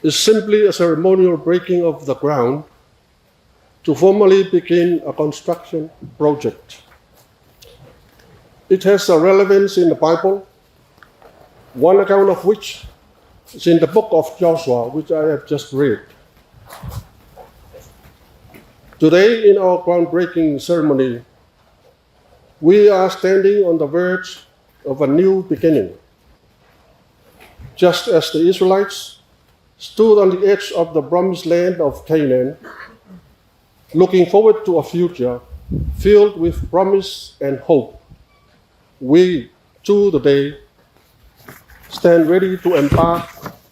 is simply a ceremonial breaking of the ground to formally begin a construction project. It has a relevance in the Bible, one account of which is in the book of Joshua, which I have just read. Today, in our groundbreaking ceremony, we are standing on the verge of a new beginning. Just as the Israelites stood on the edge of the promised land of Canaan, looking forward to a future filled with promise and hope, we too today stand ready to embark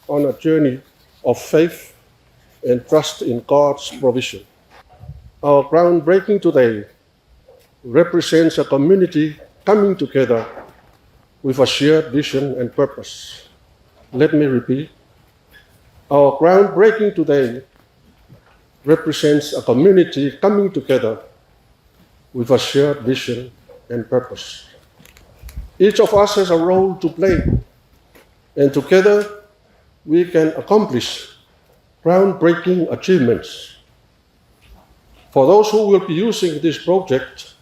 on a journey of faith and trust in God's provision. Our groundbreaking today represents a community coming together with a shared vision and purpose. Let me repeat. Our groundbreaking today represents a community coming together with a shared vision and purpose. Each of us has a role to play, and together we can accomplish groundbreaking achievements. For those who will be using this project,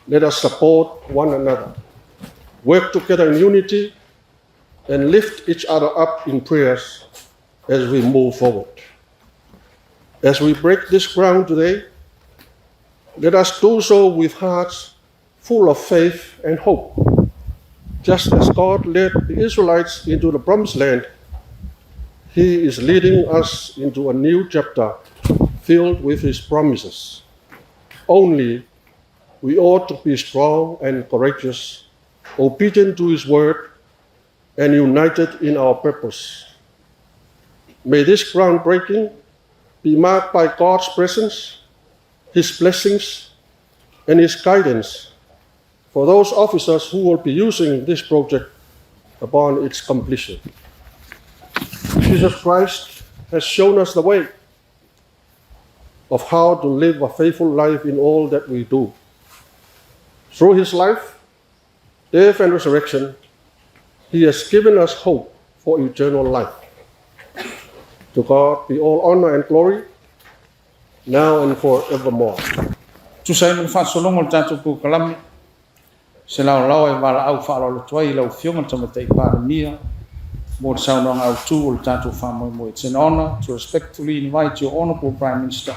let us support one another, work together in unity, and lift each other up in prayers as we move forward. As we break this ground today, let us do so with hearts full of faith and hope. Just as God led the Israelites into the promised land, He is leading us into a new chapter filled with His promises. Only we ought to be strong and courageous, obedient to His word, and united in our purpose. May this groundbreaking be marked by God's presence, His blessings, and His guidance for those officers who will be using this project upon its completion. Jesus Christ has shown us the way of how to live a faithful life in all that we do. Through His life, death, and resurrection, He has given us hope for eternal life. To God be all honor and glory, now and forevermore. Tu sai mo fa solongo tatu ku kalami. Se lao lao e wala au fa lo tuai lo fionga tama te pa mia. Mo sa no au tu tatu fa mo. It's an honor to respectfully invite your honorable Prime Minister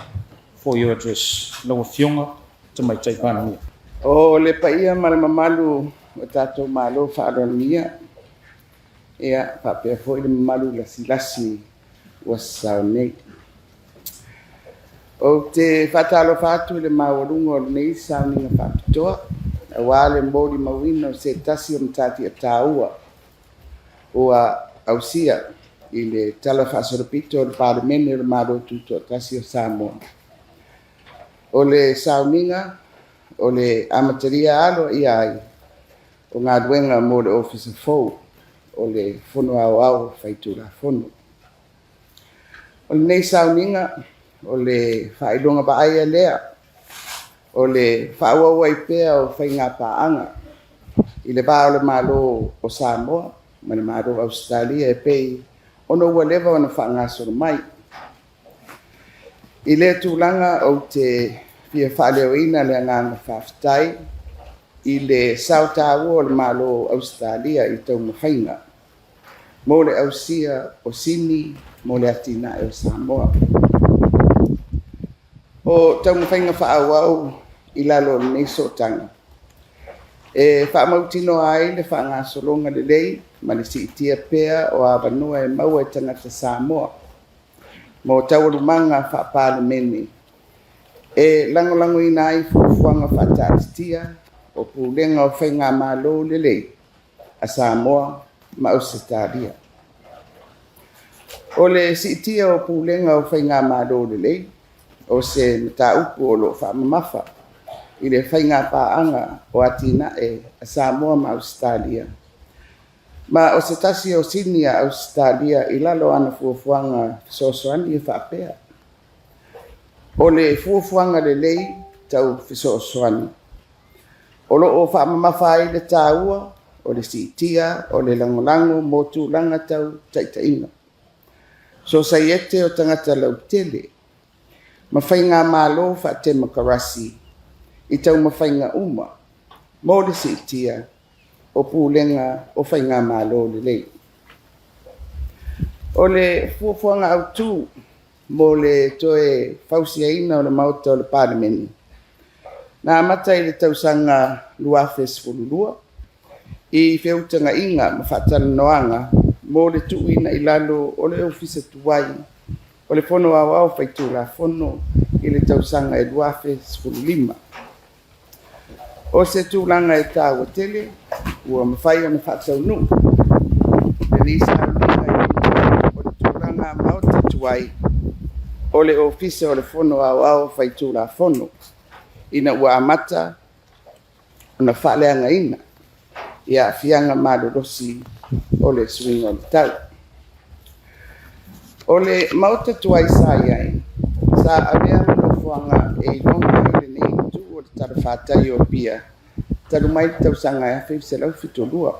for your address. Lo fionga tama te pa mia. O le paia male mamalu o tatu malo fa lo mia. Ia pa pe foi le mamalu la silasi was Sāmoa. O te whatalo whātu le mawarunga o nei Sāmoa whātutoa, a wāle mōri mawina o se tasi o mtati a Tautua, o a ausia i le tala whaasorapito o le pāremene o le maro tuto tasi o Samoa. O le Sāmoa, o le amataria alo i ai, o ngā duenga mō le officer fōu, o le fono au whaitura fono. O le nei Sāmoa, o le whaidonga paia lea, o le whaua i pēa o whainga pāanga, i le pā o le malo o Samoa, ma le malo Australia e pei, ono ua lewa o na whaangasoro mai. I le tūlanga o te pia whaaleoina le nganga whawhitai, i le sautaua o le malo Australia i tau mawhainga, mo le ausia o Sini, mo le atina e o Samoa. O tau mawhainga whaawau i lalo nei sotanga. E whaamautino ai le whaangasolonga le lei, ma le si itia pēa o a wanua e maua e tangata Samoa. Mo tau alumanga whaapāle mene. E lango ina ai fuafuanga whaatatitia, o pūlenga o whainga malo le lei, a Samoa ma Australia. O le si itia o pūlenga o whainga malo le lei, o se mta upu o lo whaamamafa, i le whainga pāanga o atina e a Samoa ma Australia. Ma o se tasi o Sini a Australia i lalo ana fuafuanga fisosoani e whaapea. O le fuafuanga le lei tau fisosoani. O lo o whaamamafa i le tāua, o le si itia, o le langolango mo tūlanga tau taitainga. So saiete o tangata lau tele. Mawhainga malo fa te makarasi. I tau mawhainga uma. Mōle si itia. O pūlenga o whainga malo le lei. O le fuafuanga au tū. Mōle toe fausiaina o le mauta o le pāremeni. Nā matai le tausanga luafes fululua. I whiautanga inga mawhatala noanga. Mōle tuuina i lalo o le ofisa tuwai. O le fono au au whaitu la fono i le tausanga e luafes fululima. O se tūlanga e tāua tele. Ua mawhai o na whatau nu. Le lisa o le tūlanga mauta tuwai. O le ofisa o le fono au au whaitu la fono. Ina ua amata o na whaleanga ina. Ia fianga madorosi o le swinga o le tau. O le mauta tuai sa iai. Sa avea no fuanga e longa i le nei tu o le tarafātai o pia. Taru mai tausanga e awhi se lau fitolua.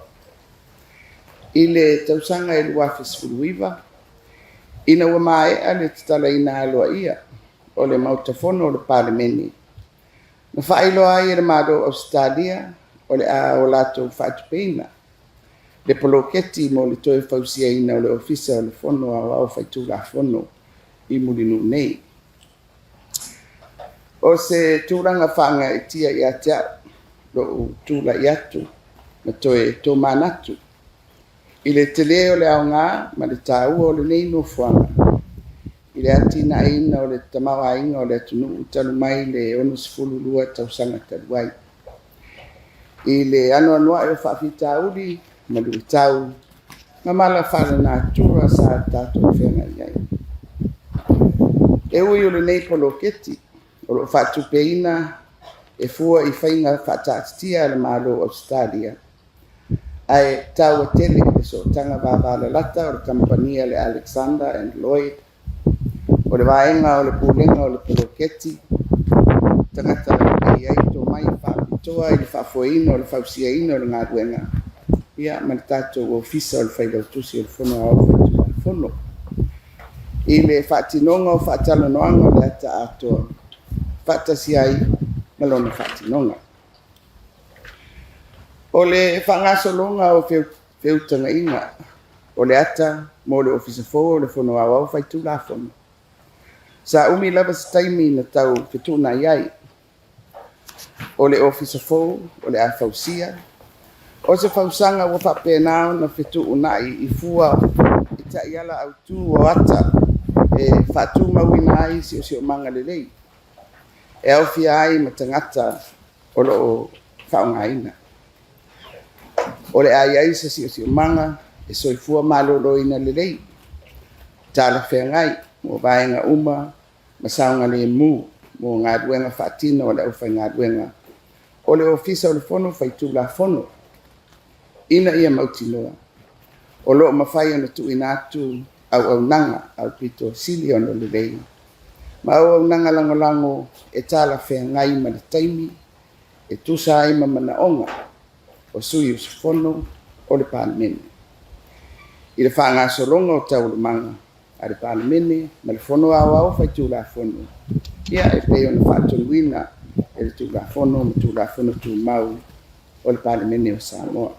I le tausanga e lua fisfuluiva. Ina ua mae a le tatala ina aloa ia. O le mauta fono o le pāremeni. Na whaailoa ai e le mado Australia. O le a o lato whaatupeina. Le poloketi mo le toe fausia ina o le ofisa o le fono au whaitu la fono i mulinu nei. O se tūranga whanga e tia i atea lo tūla i atu na toe tō manatu. I le tele o le au ngā ma le tāua o le nei no whanga. I le atina ina o le tamawa inga o le atunu utalu mai le onusfulu lua tausanga taluai. I le ano anua e whaafita uri ma lui tau ma mala whara nā tura sa tātou whenga iai. E ui o le nei poloketi o lo whaatupeina e fua i whainga whaatatia le malo Australia. Ai tau a tele e so tanga wāwala lata o le kampania le Alexander and Lloyd. O le vaenga o le pūlenga o le poloketi. Tangata e ai tō mai whaapitoa i le whaafoina o le whausiaina o le ngāruenga. Ia ma le tātou o fisa o le whailautusi o le fono au whaitu o le fono. I le whaatinonga o whaatalanoanga o le ata atoa. Whaatasi ai ma lona whaatinonga. O le whangasolonga o whiutanga inga. O le ata mo le ofisa fo o le fono au whaitu la fono. Sa umi lava sa taimi na tau whetuna iai. O le ofisa fo, o le afausia. O se fausanga wa whapenao na whetu unai i fua i ta iala au tū o ata e whatu mawina ai si o si o manga lelei. E au fia ai ma tangata o lo whaungaina. O le ai ai sa si o si o manga e soifua malolo ina lelei. Tala whengai mo vaenga uma ma saunga le mu mo ngā ruenga whaatina o le au whai ngā ruenga. O le ofisa o le fono whaitu la fono. Ina ia mautinoa. O loo mawhai ona tu inatu au nanga au pito sili ono le rei. Ma au nanga lango e tala whengai ma le taimi e tusa ai ma mana onga o sui o fono o le pānemene. I le whaanga soronga o tau le manga a le pānemene ma le fono au whaitu la fono. Ia e peo na whaatoluina e le tu la fono tu mau o le pānemene o Sāmoa.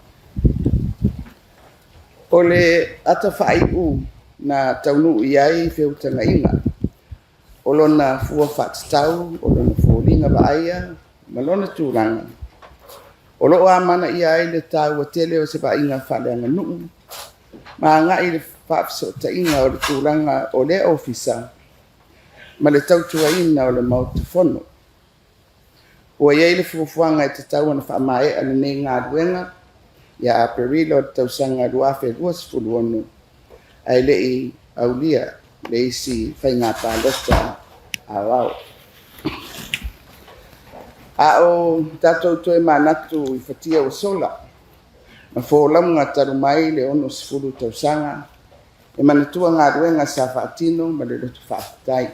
O le ata whaiu na taunu iai whiutanga inga. O lona fua whaatitau, o lona fuolinga vaia, ma lona tūranga. O loo amana iai le tau a tele o se inga whaleanga nuu. Ma ngai le whaafisota inga o le tūranga o le ofisa. Ma le tautua ina o le mautofono. O iai le fuafuanga e te tau ana whaamae ane nei ngā ruenga. Ia a perilo tausanga ruafe ruasfulu onu. Ai lei aulia, lei si whainga pālota au au. A o tātou toe manatu i whatia o sola. Ma fōlamunga taru mai le ono sifuru tausanga. E manatua ngā ruenga sa whaatino ma le rotu whaatai.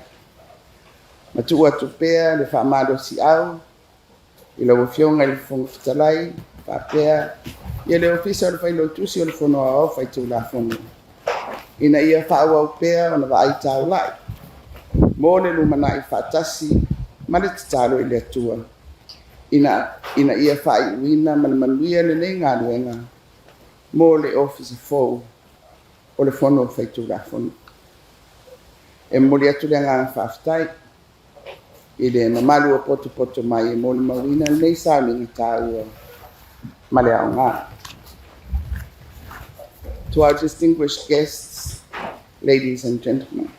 Matua tupea le whaamado si au. I lau fionga le fonga fitalai, whaapea. Ia le ofisa o le whailotusi o le fono au whaitu la fono. ina ia whaauau pea o na wa ai tau lai. Mō le lumana i whaatasi, ma le tatalo i le atua. Ina ia whai uina ma le manuia le nei ngā luenga, mō le office fōu o le whono whaitu la whono. E mori atu le ngā whaafitai, i le mamalu o poto mai e mō le mawina nei sāminga tāua ma le au ngā. To our distinguished guests, ladies and gentlemen,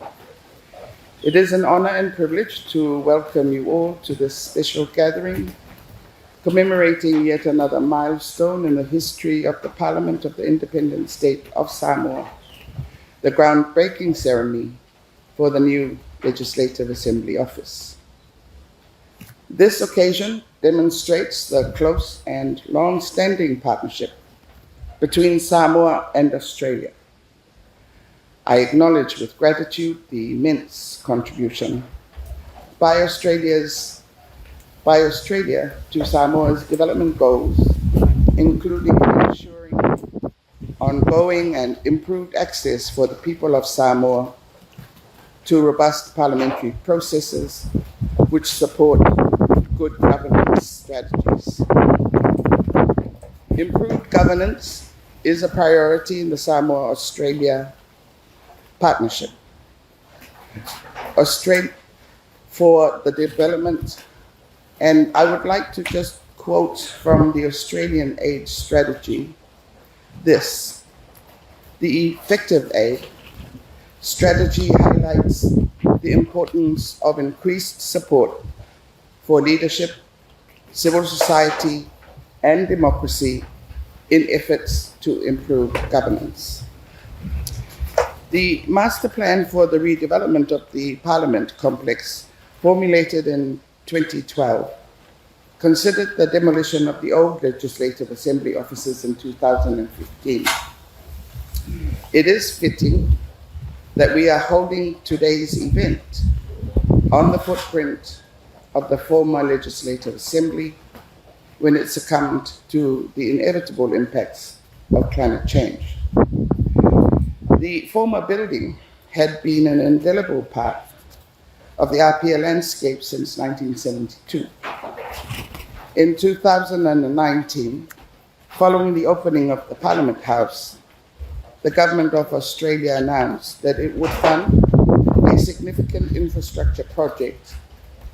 it is an honor and privilege to welcome you all to this special gathering commemorating yet another milestone in the history of the Parliament of the Independent State of Samoa, the groundbreaking ceremony for the new Legislative Assembly office. This occasion demonstrates the close and long-standing partnership between Samoa and Australia. I acknowledge with gratitude the immense contribution by Australia to Samoa's development goals, including ensuring ongoing and improved access for the people of Samoa to robust parliamentary processes which support good governance strategies. Improved governance is a priority in the Samoa-Australia partnership. Australia for the development, and I would like to just quote from the Australian aid strategy this: the effective aid strategy highlights the importance of increased support for leadership, civil society, and democracy in efforts to improve governance. The master plan for the redevelopment of the Parliament complex, formulated in 2012, considered the demolition of the old Legislative Assembly offices in 2015. It is fitting that we are holding today's event on the footprint of the former Legislative Assembly when it succumbed to the inevitable impacts of climate change. The former building had been an indelible part of the Apia landscape since 1972. In 2019, following the opening of the Parliament House, the Government of Australia announced that it would fund a significant infrastructure project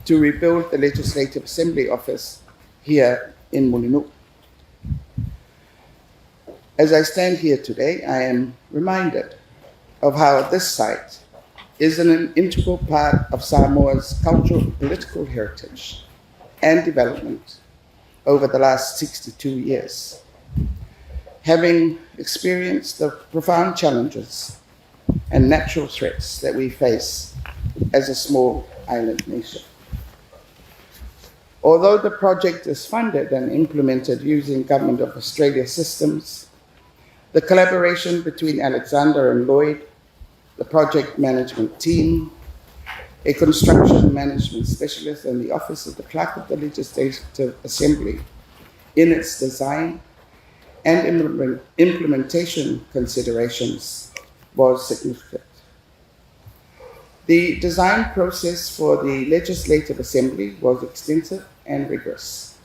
to rebuild the Legislative Assembly office here in Mulinu. As I stand here today, I am reminded of how this site is an integral part of Samoa's cultural and political heritage and development over the last 62 years. Having experienced the profound challenges and natural threats that we face as a small island nation. Although the project is funded and implemented using Government of Australia systems, the collaboration between Alexander and Lloyd, the project management team, a construction management specialist, and the Office of the Clerk of the Legislative Assembly in its design and implementation considerations was significant. The design process for the Legislative Assembly was extensive and rigorous.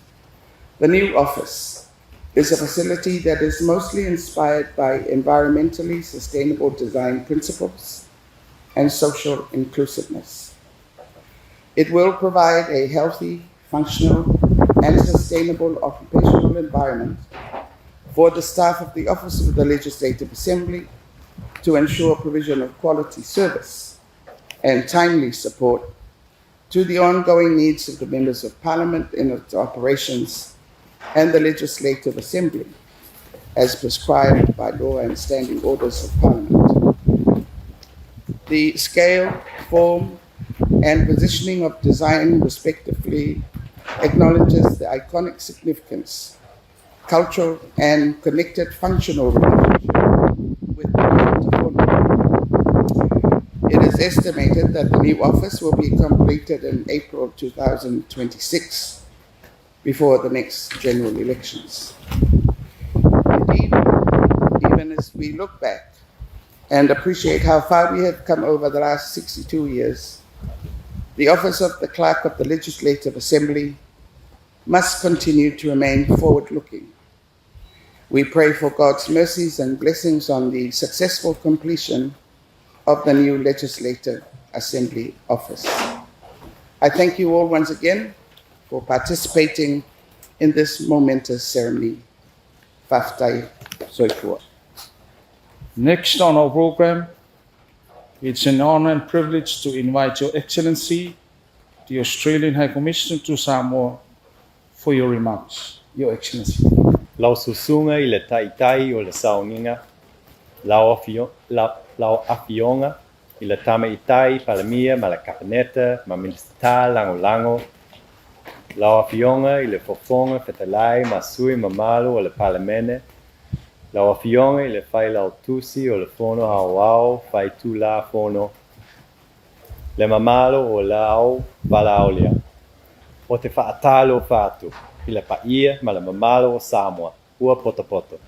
The new office is a facility that is mostly inspired by environmentally sustainable design principles and social inclusiveness. It will provide a healthy, functional, and sustainable occupational environment for the staff of the Office of the Legislative Assembly to ensure provision of quality service and timely support to the ongoing needs of the members of Parliament in its operations and the Legislative Assembly, as prescribed by law and standing orders of Parliament. The scale, form, and positioning of design, respectively, acknowledges the iconic significance, cultural, and connected functional relationship with the It is estimated that the new office will be completed in April 2026, before the next general elections. Indeed, even as we look back and appreciate how far we have come over the last 62 years, the office of the Clerk of the Legislative Assembly must continue to remain forward-looking. We pray for God's mercies and blessings on the successful completion of the new Legislative Assembly office. I thank you all once again for participating in this momentous ceremony. Whaftai soifua. Next on our program, it's an honor and privilege to invite Your Excellency, the Australian High Commissioner to Samoa, for your remarks. Your Excellency. Lau susunga I le taitai o le saunginga, lau afionga I le tama itai, palamia, ma le kapaneta, ma minista lango lango, lau afionga I le fofonga, fetalai, ma sui, ma malu o le palamene, lau afionga I le fai lau tusi o le fono hawao, fai tu la fono, le mamalo o lau valaulia, o te whaatalo whātu, I le paia ma le mamalo o Sāmoa, ua poto.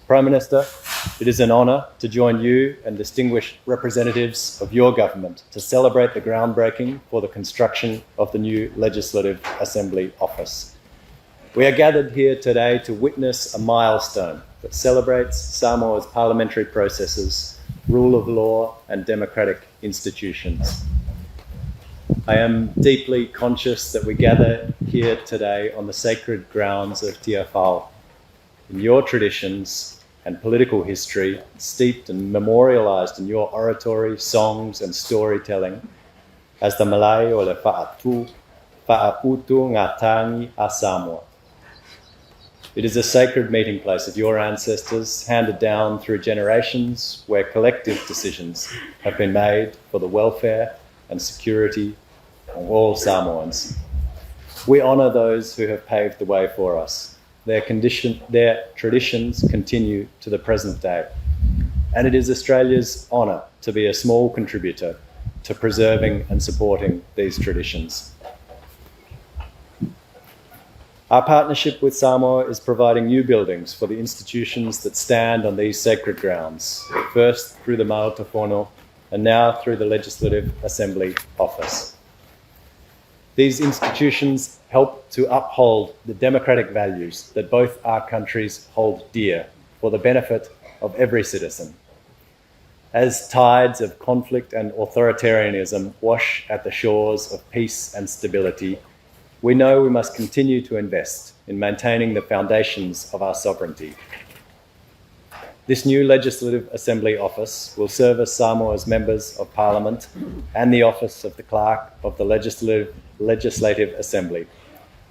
Prime Minister, it is an honour to join you and distinguished representatives of your government to celebrate the groundbreaking for the construction of the new Legislative Assembly office. We are gathered here today to witness a milestone that celebrates Samoa's parliamentary processes, rule of law and democratic institutions. I am deeply conscious that we gather here today on the sacred grounds of Te Whao, in your traditions and political history, steeped and memorialised in your oratory, songs and storytelling, as the Malay o le whautu ngā tangi a Samoa. It is a sacred meeting place of your ancestors, handed down through generations, where collective decisions have been made for the welfare and security of all Samoans. We honour those who have paved the way for us. Their traditions continue to the present day. And it is Australia's honour to be a small contributor to preserving and supporting these traditions. Our partnership with Samoa is providing new buildings for the institutions that stand on these sacred grounds, first through the Maotafono and now through the Legislative Assembly office. These institutions help to uphold the democratic values that both our countries hold dear for the benefit of every citizen. As tides of conflict and authoritarianism wash at the shores of peace and stability, we know we must continue to invest in maintaining the foundations of our sovereignty. This new Legislative Assembly office will serve as Samoa's members of Parliament and the office of the Clerk of the Legislative Assembly,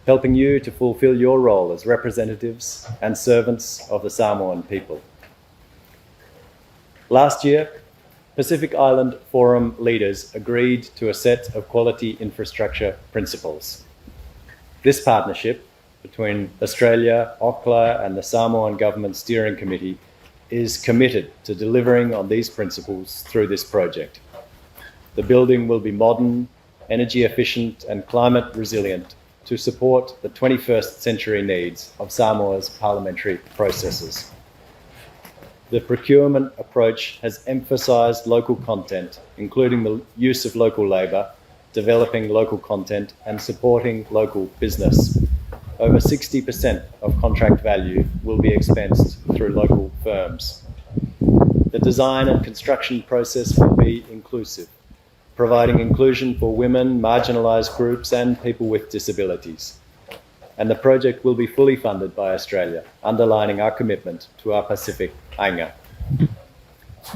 helping you to fulfil your role as representatives and servants of the Samoan people. Last year, Pacific Island Forum leaders agreed to a set of quality infrastructure principles. This partnership between Australia, Auckland and the Samoan Government Steering Committee is committed to delivering on these principles through this project. The building will be modern, energy efficient and climate resilient to support the 21st century needs of Samoa's parliamentary processes. The procurement approach has emphasised local content, including the use of local labour, developing local content and supporting local business. Over 60% of contract value will be expensed through local firms. The design and construction process will be inclusive, providing inclusion for women, marginalised groups and people with disabilities. And the project will be fully funded by Australia, underlining our commitment to our Pacific ainga.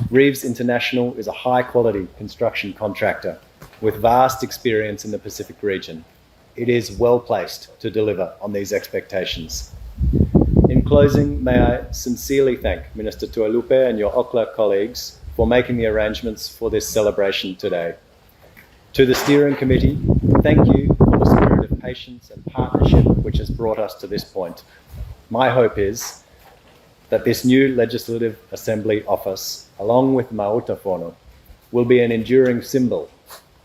Reeves International is a high-quality construction contractor with vast experience in the Pacific region. It is well placed to deliver on these expectations. In closing, may I sincerely thank Minister Tualupe and your Okla colleagues for making the arrangements for this celebration today. To the Steering Committee, thank you for the spirit of patience and partnership which has brought us to this point. My hope is that this new Legislative Assembly office, along with Maotafono, will be an enduring symbol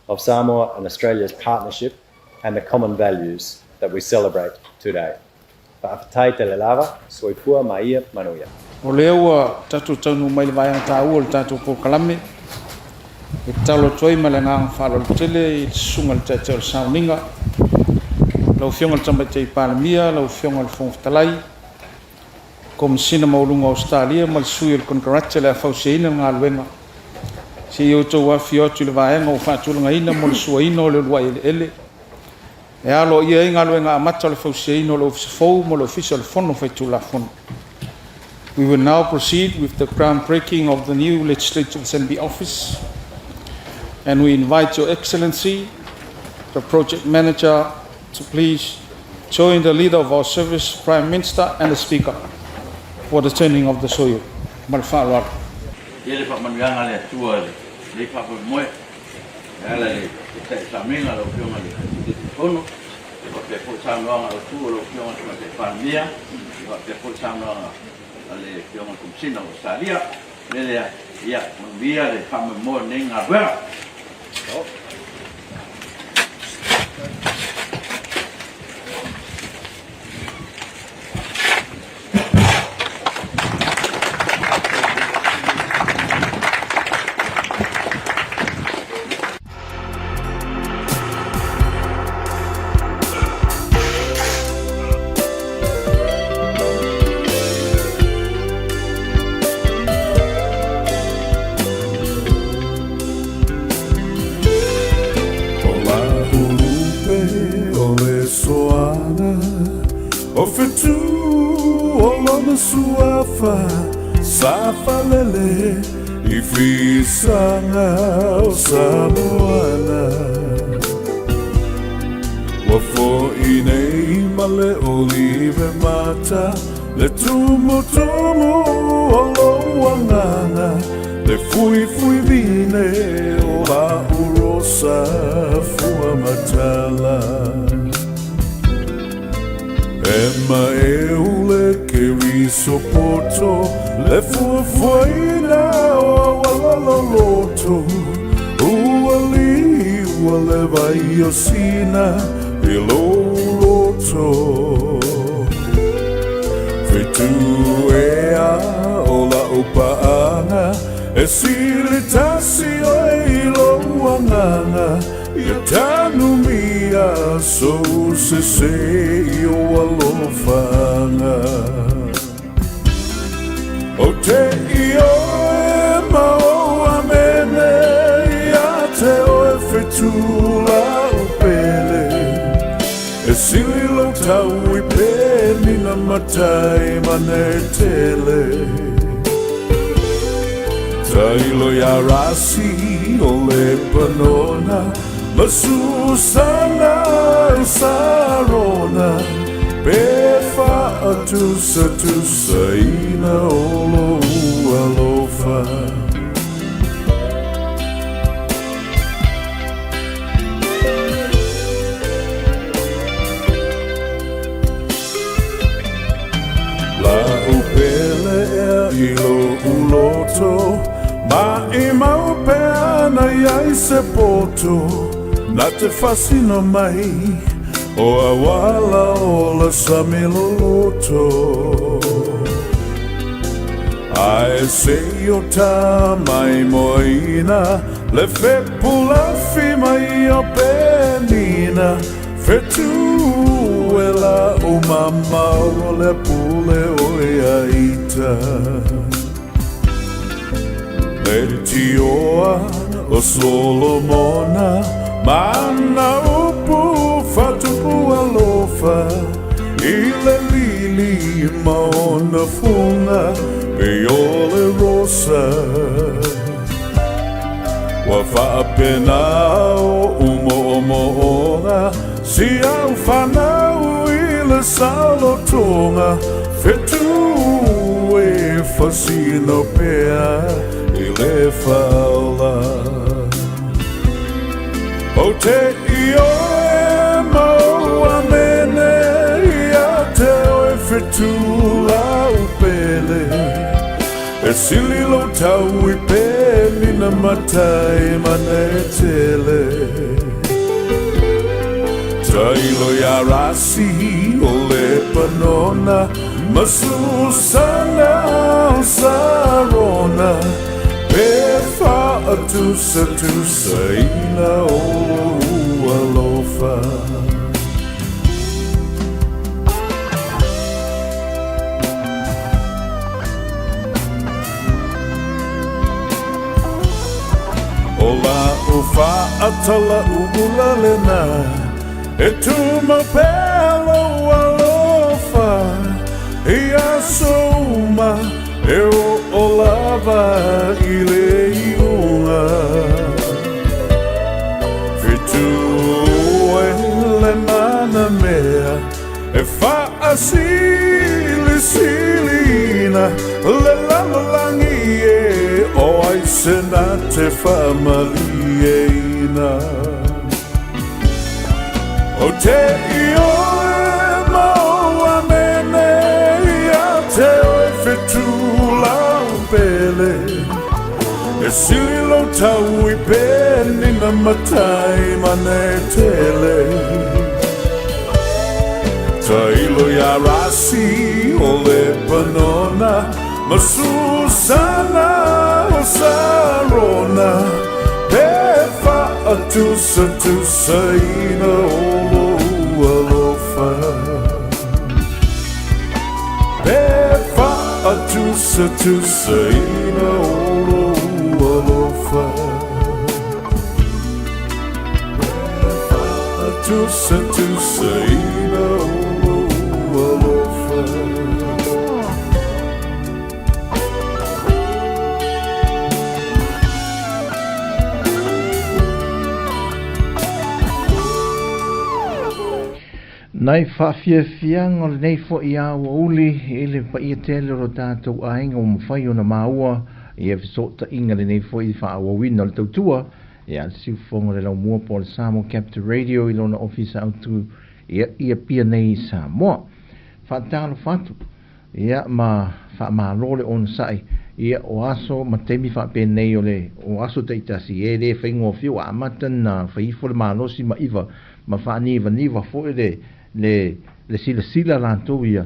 of Samoa and Australia's partnership and the common values that we celebrate today. Whaafatai te le lava, soifua maia manuia. O lea ua tatu taunu mai le vaenga tāua le tatu po kalame. E talo toi ma le ngang whāra le tele i sunga le tete o le sauninga. Lau fionga le tamate i pālamia, lau fionga le whongwhtalai. Komisina maulunga Australia ma le sui o le konkarate le a whauseina ngā luenga. Si i outou wafi otu le vaenga o whātulanga ina mo le suaina o le luai ele ele. E alo ia inga luenga amata le whauseina o le ofisafou mo le ofisa le fono whaitula fono. We will now proceed with the groundbreaking of the new Legislative Assembly office, and we invite Your Excellency, the Project Manager, to please join the leader of our service, Prime Minister, and the Speaker for the turning of the soil. Malfa'aloa. Ele pa manuanga le tua le pa po moe. Ala le te samina lo fiona le ono. Ko te po samanga lo tua lo fiona te pandemia. Ko te po samanga ale fiona kumsina o salia. Le ia via le pa mo nenga vera. Safalele ifisanga Sāmoa wafo inei male olive mata le tumu oloangana le fui vine o la urosa fua matala Emma eule che risoporto le fuaina o walaloto uali wale vai osina iloloto Fetu ea o la upaana e silitasi o iloangana Yatanumia so se o alofanga O te io e mao amene Ia te o e fetula upele E sililo tau I peni na matai manetele Tailo ya rasi o le panona Masusana sarona Befa atusa ina olo alofa La upele ilo uloto Ma ima upeana ya sepoto Na te fascino mai O awala o la samiloloto Ai sei o ta mai moina Le fepula fi mai o penina Fetu e la o mamma o le pule o iaita Le tioa o Solomona Mana upu fatupu alofa Ile lili maona funga Peole rosa Wafa apena o umo omoona Si au fanau ile salotonga Fetu e fasino pea Ile faula O te io e mau amene Ia te o e fetula upele E sililo tau I peni na matai manetele Tailo ya rasi o le panona Masusana sarona Befa atusa tusa ina o alofa Ola ufa atala ula lena Etuma pelo alofa Ia soma ero olava ile iunga Fitu le mana mea E fa asili silina Le lalalangi e o ai senate fa malieina O te io e maua mene ia te oe whetula upele E sililo tau I peni na matai mane tele Tailo ya rasi o le panona Masusana o sarona Pefa atusa tusa ina olo alofa Pefa atusa tusa ina olo alofa Pefa atusa tusa ina olo alofa Nai whawhiawhiang o le nei fo I awa uli e le pa ia tele ro tātou ainga o mawhai o na maua e fisota inga le nei fo I whaawa wina o le tautua e al siu fonga le lau mua po le Sāmoa Captain Radio I lona ofisa autu ia pia nei Sāmoa whaatalo whatu ia ma whaamālole o na sai ia o aso ma temi whaape nei o le o aso teitasi e le whaingo whiu a amata na whaifo le mālosi ma iwa ma whaaniva niva fo le sila lantou ia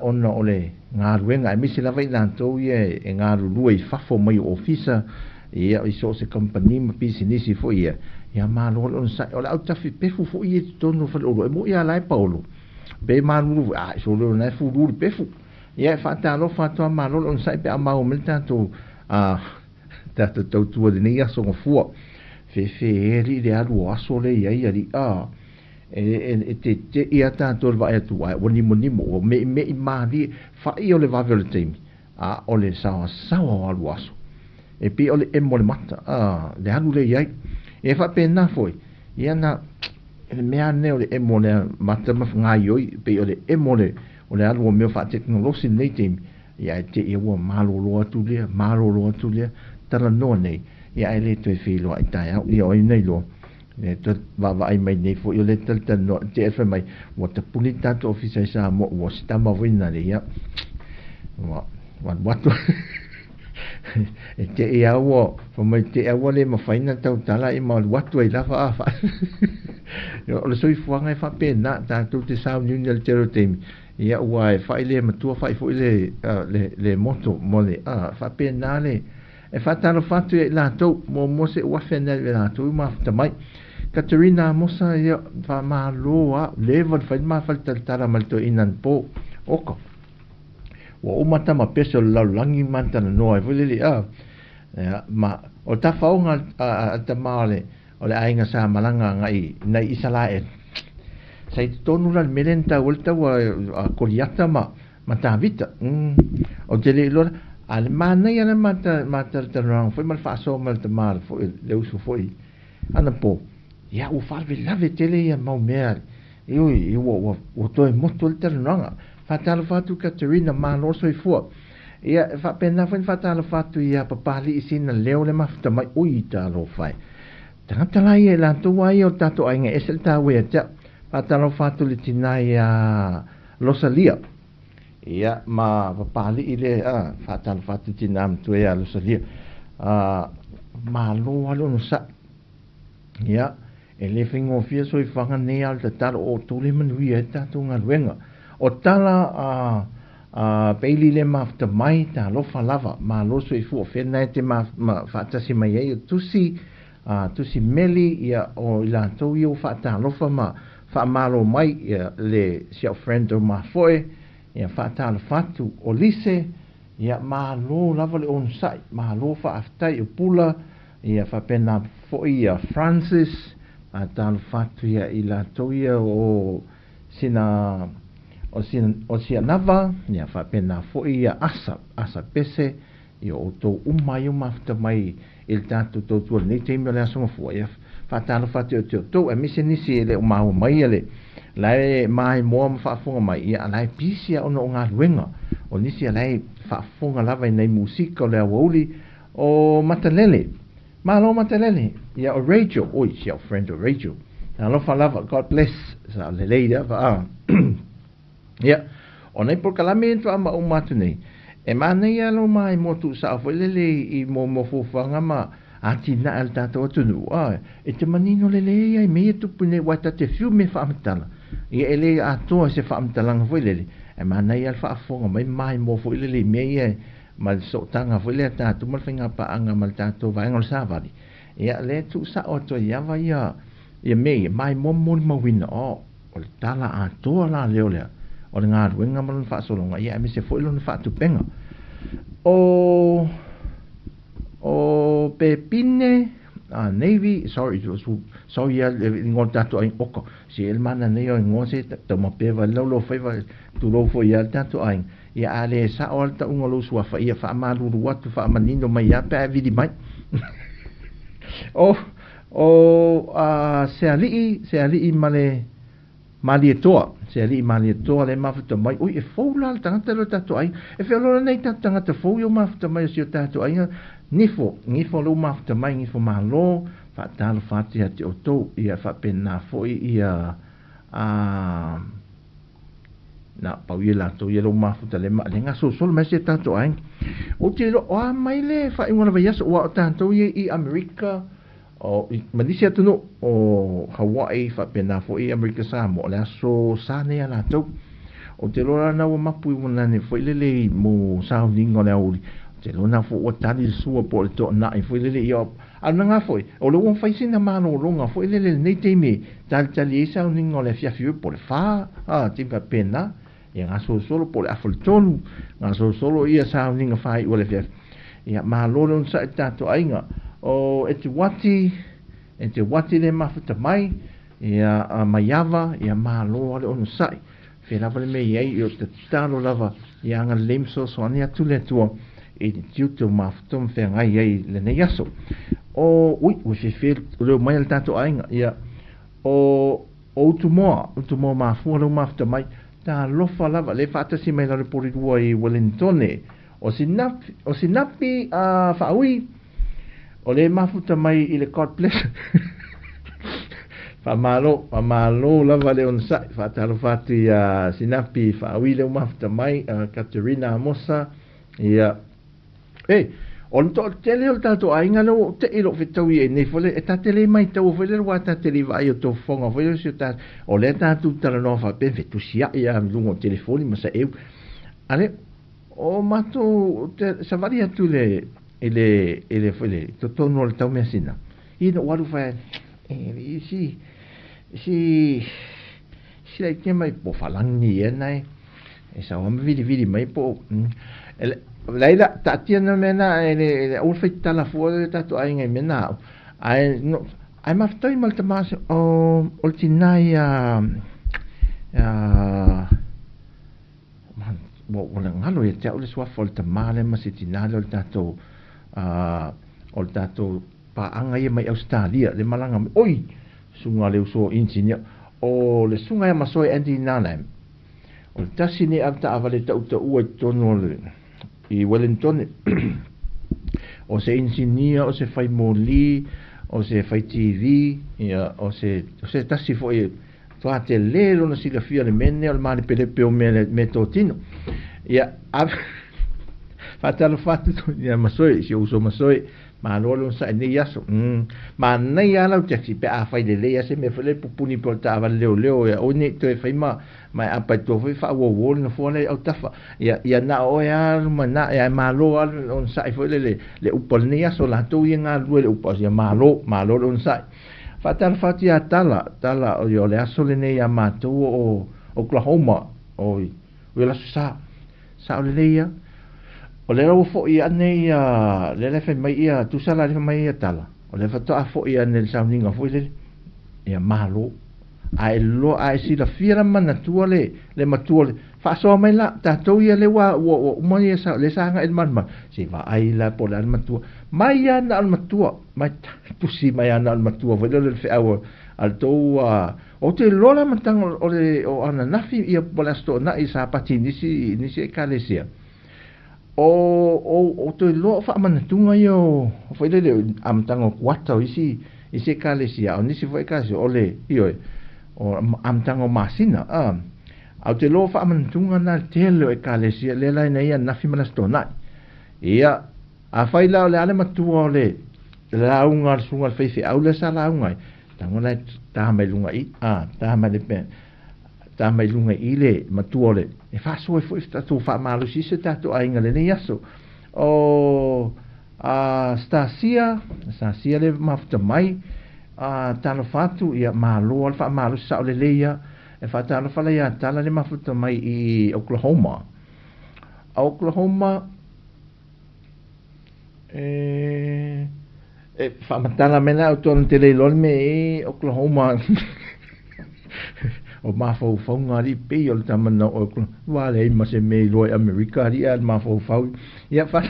ona o le ngaruenga e misi lava I lantou ia e ngarulua I fafo mai o ofisa ia I so se company ma pisinisi fo ia mālole o na sai o le au tafi pefu fo ia tonu whaloro e mo ia lai paolo be mālulu so leo nai fururu pefu ia e whaatalo whatoa mālole o na sai pe a mau mele tātou tātou tautua de nei aso ngofua fe eri le alu o aso le ia ia li te ia tātou le vai atu ai o nimo o me I maali whai o le vave o le teimi o le sawa o alu aso e pi o le emo le mata le alu le iai e wha pēnā foi ia na le mea ne o le emo le mata mawhangai oi pi o le emo le o le alu o meo wha teknolosi nei teimi ia e te ia ua malolo atu lea tala noa nei ia e le toi whilo ai tai au ia oi nei lo e to va ai mai nei fo yo le tal no te e mai wa te puni tanto ofisa sa mo wa sta ma wina le ia wa e te ia wo fo mai te ia wo le ma faina tau tala I ma wa tu ai la fa yo le soi fu ngai fa pe na tanto te sa ni le tero temi ia wa fa ile ma tu fa fo ile le moto mo le fa pe na le e fa talo fa tu la to mo se wa fe na le la to ma ta mai Katerina mosa ia fa maloa level fa ma fa tala mal to inan po oko wa umata ma peso la langi manta no ai vole ma o ta faunga ta male o le ainga sa malanga ngai nei isala e sai tonu la melenta volta wa koliata ma ta vita o te le lo al mana ia mata rang foi mal fa so mal te mal foi le uso foi ana po ia o farve lave tele ia mau mea eu o toi moto le ternanga fatalo fatu Katerina ma no soi fu ia fa pena foi fatalo fatu ia papali isina leo le mafta mai uita lo fai tanta la ia la to ai o tato ainga esel ta we ta fatalo fatu le tinai a losalia ia ma papali ile fatalo fatu tinam tu ia losalia ma lo no sa ia e le fingo fia so I whanga nei al te talo o tole manuia e tato ngā ruenga. O tala peili le mafta mai ta lofa lava ma lo so I fu fena te ma fatasi mai ai tusi meli ia o ila to io fata lofa ma fa malo mai ia le sia friend o ma foi ia fata lo fatu o lise ia ma lo lava le on sai ma lo fa aftai o pula ia fa pena foi ia Francis ta lo fatu ia ila to ia o sina o sia nava ia fa pena foi ia asa pese ia o to umai o mafta mai il tanto Tautua nei te me le asonga fua ia fatalo fatu o to e mise nisi le o mau mai ele lai mai mo fa funga mai ia lai pisia ono nga luenga o nisi lai fa funga lava nei musika le woli o matalele malo matalele ia o Rachel oi sia friend o Rachel alo fa lava God bless sa le leida va ia o nei por calamento ama o matune e mana ia lo mai mo tu sa foi lele I mo fofanga ma atina al tato tunu e te manino lele ia me tu pune wata te fiu me fa amtala ia ele a to se fa amtala foi lele e mana ia fa fonga mai mo foi lele me ia mal so tanga foi le tato mal finga pa anga mal tato va ngol sa vali ia le tu sa o to ia va ia me mai mo wina o tala a to la le o nga wenga mal fa solonga ia me se foi lo fa tu penga o pepine navy sorry ya ngol tato ai oko si el mana ne o ngose to mo peva lo feva tu lo fo ya tato ai ia ale sa o ta ngolo sua fa ia fa malu watu fa manino mai ya pa vidi mai se ali male toa se ali male toa le mafuta mai oi e foula tangata lo tato ai e fe lo nei tangata fo yo mafuta mai si tato ai ngifo lo mafuta mai ngifo malo fa tal fati ati o to ia fa pena fo ia na pauila to ia lo mafuta le ma le ngaso sol mai si tato ai o te lo mai le fa ingona vai aso o tanto I America o Malaysia tu no o Hawaii fa pena fo I America Sāmoa la so sane ala to o te lora na o mapu una ne foi lele mo sa ningo na uli te lona fo o tani sua po to na I foi lele yo ana nga foi o lo on fai sina mano longa foi lele nei te me tal sa ningo le fia fiu por fa ti va pena ia nga so solo por afoltonu nga so solo ia sa ningo fai o le fia ia ma lo non sa tato ainga o e te wati le mafuta mai ia maiava ia malo ale ono sai fe lava le mei ai o te talo lava ia anga lemso so ania tu le tua e te tiuto mafuta mfe ngai ai le nei aso o fe leo mai al tato ainga ia o utumoa mafua leo mafuta mai ta lofa lava le fatasi mai lare porirua I Wellingtone o sinapi whaui o le mafuta mai I le God bless fa malo lava le on sai fa talo fatu ia sinapi whaui le mafuta mai Katerina Mosa ia on to tele o tato ainga lo te ilo fitau I nei fole e tatele mai tau fole wa tatele vai o to fonga fole si ta o le tatu tala no fa ben fitu sia ia lungo telefoni ma sa eu ale o mato sa varia tu le ele fole to tono le tau mesina I no waru fa si la ke mai po falangi e nai e sa o vidi mai po Laila tatia na mena ele o feita la fo tato ai ngai mena ai no ai maftoi mal tamas o ultinai mo wala ngalo e te o le swa folta male masitinale o tato pa anga ia mai Australia le malanga oi sunga le uso engineer o le sunga ia masoi anti nana o tasini apta avale tauta ua tono le I Wellington o se engineer o se fai moli o se fai TV o se tasi foi fa te lelo na sila fia le mene al mani pele peo me totino ia fa talo fatu ia masoi si uso masoi malo lo sa ni yaso ma nei ala te si pe a fai le le se me fele pupuni porta va leo ya oni to e fai ma apa to fa wo no fo le au tafa ya na o ya ma na ya malo on sa fo le upol ni yaso la to yenga le upol ya malo on sa fatal fatia tala o yo le aso le nei ya ma to o Oklahoma o la sa le ya o le ro fo ia nei le fe mai ia tu sala le mai ia tala o le fa to a fo ia nel soundinga fo le ia malo ai lo ai si la fira mana tu le matua le fa so mai la ta to ia le wa mo ia sa le sa nga el man si va ai la po la matua mai ia na al matua mai tu si mai ana al matua vo le fe au al to o te lola matang o ana nafi ia polasto na isa pati nisi kalesia o to lo fa manatunga yo foi le am tango kwata isi kalesia o nisi foi kasi ole io o am tango masina au te lo fa manatunga na telo e kalesia le la nei na fi manasto na ia a fai la le ale matua le la unga sunga fe au le sala unga tango la ta mai lunga i ta mai le pe ta mai lunga i le matua le e fa so foi sta tu fa malu si se ta tu ainga le yaso o stasia le mafta mai tano fatu ia malo al fa malu sa le leia e fa tano fa le ia tala le mafta mai i Oklahoma fa matala mena o ton tele lol me Oklahoma o ma fo ngari pe o tamana o wale ma se me lo America ri al ma fo ia fa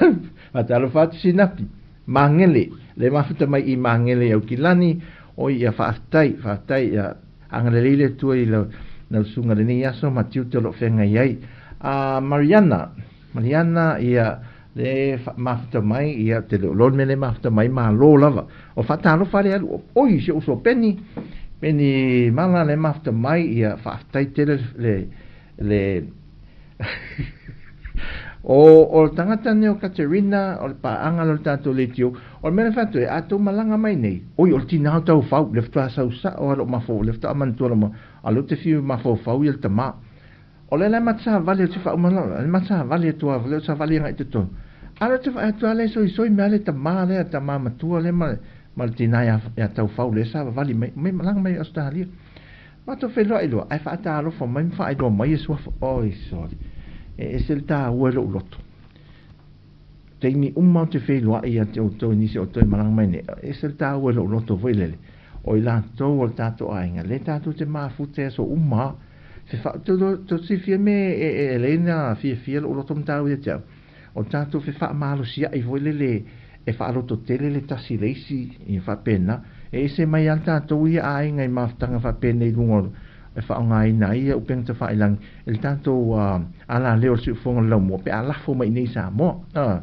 atalo fa sinapi mangele le ma fata mai I mangele o kilani o ia fa tai ia angale le tu I lo na sunga le ni aso ma tiu te lo fenga ai Mariana ia le ma fata mai ia te lo me le ma fata mai ma lo lava o fa talo fa le o I se uso penny mala le mafta mai ia whaftai tele le o tangata neo Katerina o le paanga lo tato le tio o mele fatu e ato malanga mai nei oi o tina tau fau le ftua sau sa o alo mafo le ftua amantua ma alo te fiu mafo fau il tama o le matsa vale tu fa umana le matsa vale tu vale sa vale ngai tu alo tu fa tu ale soi me ale tama matua le maltina ya tau fau le sa vale mai malanga mai Australia ma to fe lo ai fa ta lo fo mai fa lo mai so oi sorry e sel ta uelo loto te mi te fe lo ai te o ni se o to malanga mai ne e sel ta uelo loto voile oi la to o tato ainga le tato te ma fute so se fa to si fie me Elena fie lo loto mtau e te o tato fe fa malo sia I voile le e fa lo to tele le tasi leisi I fa pena e se mai alta to ia ainga I maftanga fa pena I lungo e fa ngai nai o peng te fa ilang el tanto ala leo su fonga lo mo pe ala fo mai nei Sāmoa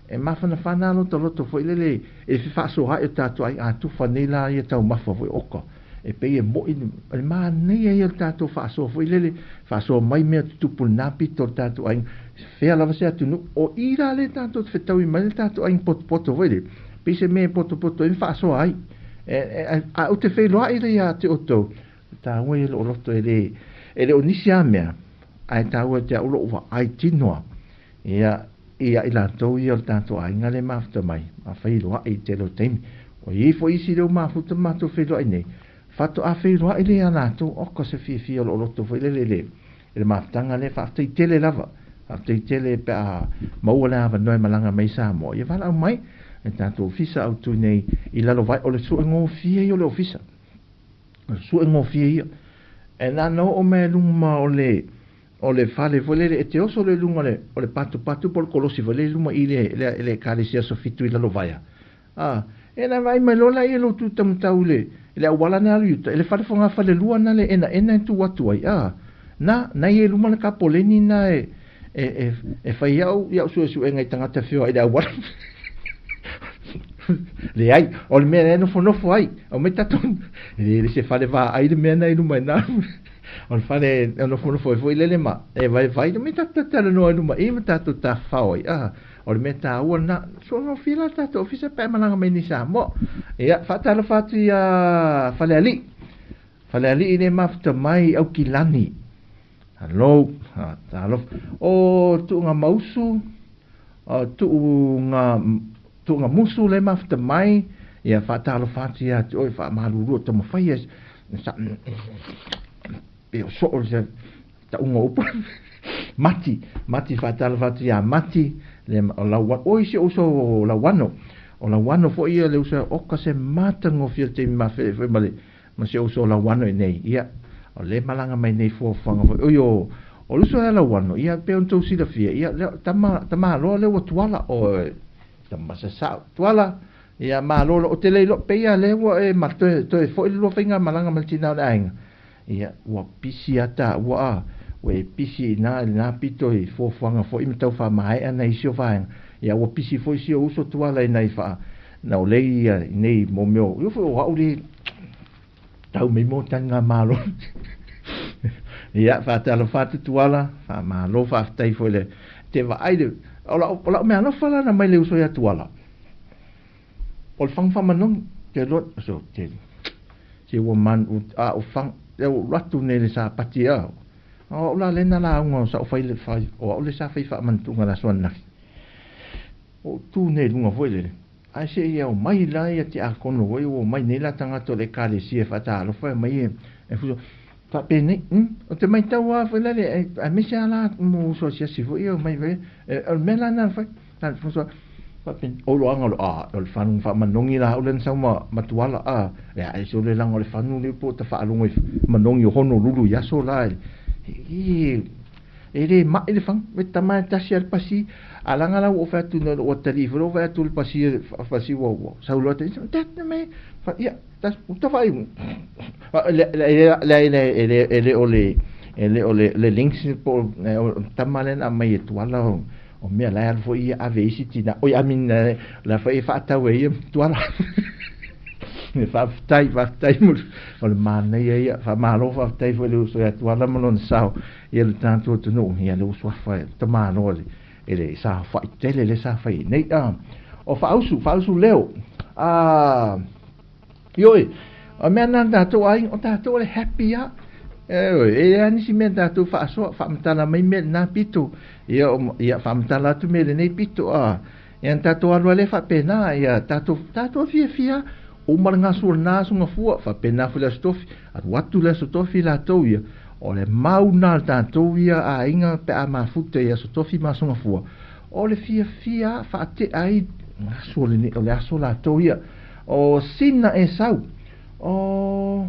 e mafana fana lo to foi le e fa so ha e tato ai atu fa nei la ia tau mafa foi oko e pe e mo I ma nei ia tato fa so foi le fa so mai me tu punapi to tato ai fe ala se atu no o ira le tato fe tau I mai tato ai poto foi le pe se me poto in fa so ai o te fe lo ai ia te oto ta we lo loto ele onisia mea ai ta we te ulo wa ai tinoa ia ila to ia tanto ai ngale mafta mai ma fai lo ai te lo tem o I fo isi lo ma futa ma to fe lo ai nei fatto a fe lo ai le ana to o ko se fi lo loto foi le mafta ngale fa te tele lava a te tele pe a mo la va no malanga mai Sāmoa ia vala mai e tanto ofisa au tu nei ila lo vai o le su ngo fie yo le ofisa su ngo fie e na no o me luma o le fale volere e te oso le lunga o le patu por kolosi volere luma I le kalesia sofitu ila lo vai e na vai me lola I lo tu tamtau le awala na alu le fale fonga fale lua na le ena tu watu ai na I luma le kapoleni na e fai au su e ngai tangata fio ai le awala le ai o le mea no fo ai o me taton le se fale va ai le mea na luma na on fale no fo foi le ma e vai me tata no luma e me tato ta fao ai o le meta ua na so no fila tato ofisa pe malanga mai ni Sāmoa ia whatala whatu ia whaleali i ne mafta mai au kilani hello talof o tuunga mausu tuunga musu le mafta mai ia whatala whatu ia oi wha maruru tamo whai pe o so se ta unga upa mati whatala whatu ia mati le la oi se uso la wano fo ia le usa oka se matango fia te mafe male ma se uso la wano nei ia o le malanga mai nei fo fanga fo o luso la wano ia pe on to sila fia ia tama lo le o tuala o tama sa tuala ia ma lo o te le lo pe ia le o e ma to fo lo finga malanga maltina da ainga ia wa pisi ata wa we pisi na pito i fo fanga fo im tau fa mai ana i sio fa ia wa pisi fo sio uso tuala nei fa na o le ia nei mo meu eu fo wa uri tau me mo tanga malo ia fa tala fa tuala fa malo fa tai fo le te va ai ola me ana fala na mai le uso ia tuala ol fang fa manong te lo so te wo man o fang e o ratu ne sa patia o la lena la ngo sa fai le fai o le sa fai fa man tu ngala son na o tu ne lunga foi le ai se ia o mai la ia te a kono o mai ne la tanga to le kale si fa ta lo fa mai e fu fa bene o te mai tawa fa le a me sa la mo so si fo io mai ve o mela na fa ta fu so fa ben o lo anga o le fanu fa manongi la o len sa ma tuala ya ai so le lang o le fanu le po ta fa lo ngoi manongi hono lulu ya so la ele ma ele fang meta ma tasi al pasi alanga la o fa tu no o telefone fa tu pasi wo sa lo te me fa ya tas uta fa le links po tamalen a mai tu ala o me la fo ia ave sitina o ya min la fa ta we tu ala ne fa tai mo o le mana ia fa malo fa tai fo le uso ya tu ala mo sao ia le tanto tu no ia le uso fa to mano ele sa fa tele le sa fa nei o fa usu leo yoi o me nanda to ai o ta to le happy ya ani si me ta to fa mtala mai me na pito ia fa mtala tu me le nei pito ia ta to alwa le fa pena ia ta to fia o maranga na sunga fua fa pena fu la stofi at watu la stofi la toia o le mauna ta toia a inga pe a mafuta ia stofi ma sunga fua o le fia fa te ai sole ni o le aso la toia o sina e sau o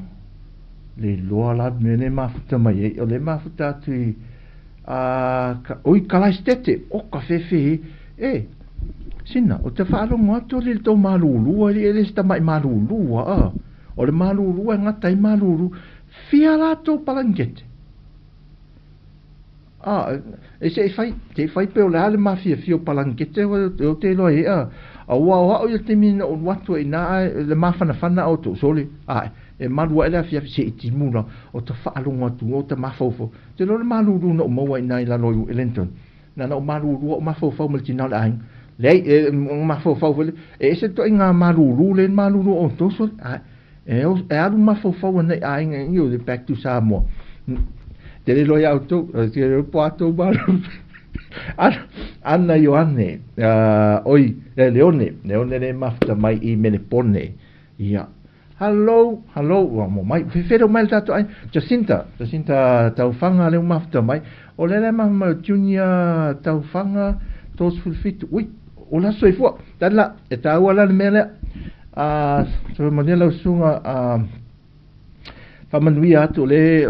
le loa la mene mafuta mai o le mafuta tu oi kalaistete o ka fefe sina o te whaaro ngātua le tau malulua ele sta mai malulua o le malulua ngatai malulu fia la tau palangete te fai pe o le ale mafia fio palangete o te loe a ua o te mina o watu e na le mawhanawhana o tō sole e malua ele a fia se iti muna o te whaaro ngātua o te mawhauwhau te lo le malulu na o maua i nai la loiu e lenton na o malulu o mawhauwhau maltina le aing lei ma fo se to inga malulu le malulu o to so alu ma fo nei a inga io le back to Sāmoa te le loia auto te le poato malu ana Ioane oi leone le mafta mai I menepone ia hello mo mai fero mai tato ai Jacinta taufanga le mafta mai o le ma junior taufanga tos fulfit ui o la soifua tala e taua la mele ceremonial usunga famanuia atu le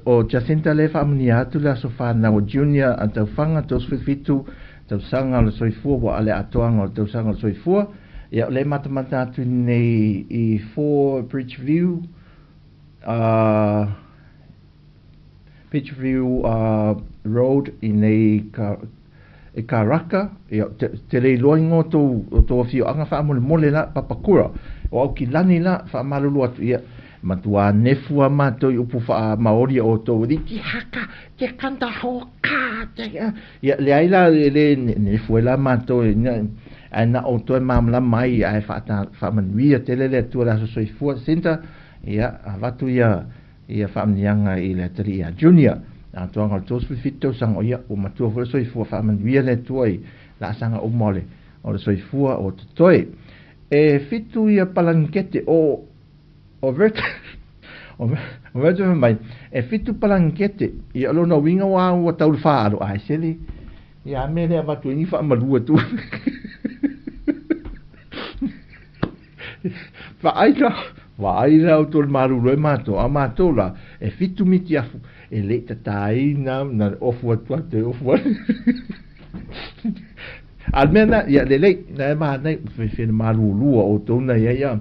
o Jacinta le famanuia atu la sofa na o junior a taufanga tos fulfitu tausanga le soifua wa ale atoanga o tausanga le soifua ia le matamata atu nei I 4 Bridgeview Road I nei e karaka te le loingo to fio anga fa mole la papakura o au ki lani la fa malulu atu ia matua nefua mato i upu wha maori o tō riki haka, te kanta hoka, ia le aila le nefua la mato ai na o tō mamla mai ai wha manuia te le tua la so soifua senta, ia avatu ia whamnianga i le tari ia junior, a toa ngau tōs whiwhito sang o ia o matua wha soifua wha manuia le tua i la sanga o mole o le soifua o toi. E fitu ia palangkete o verta mai e fitu palangkete ia lo no winga wa tau whaaro ai seli ia me le avatu ni wha malua tu wa aira o tol maru roi mato a mato la e fitu miti afu e le tatai na ofu atu te ofu almena ia le na ma nei fe maru lua o tona ia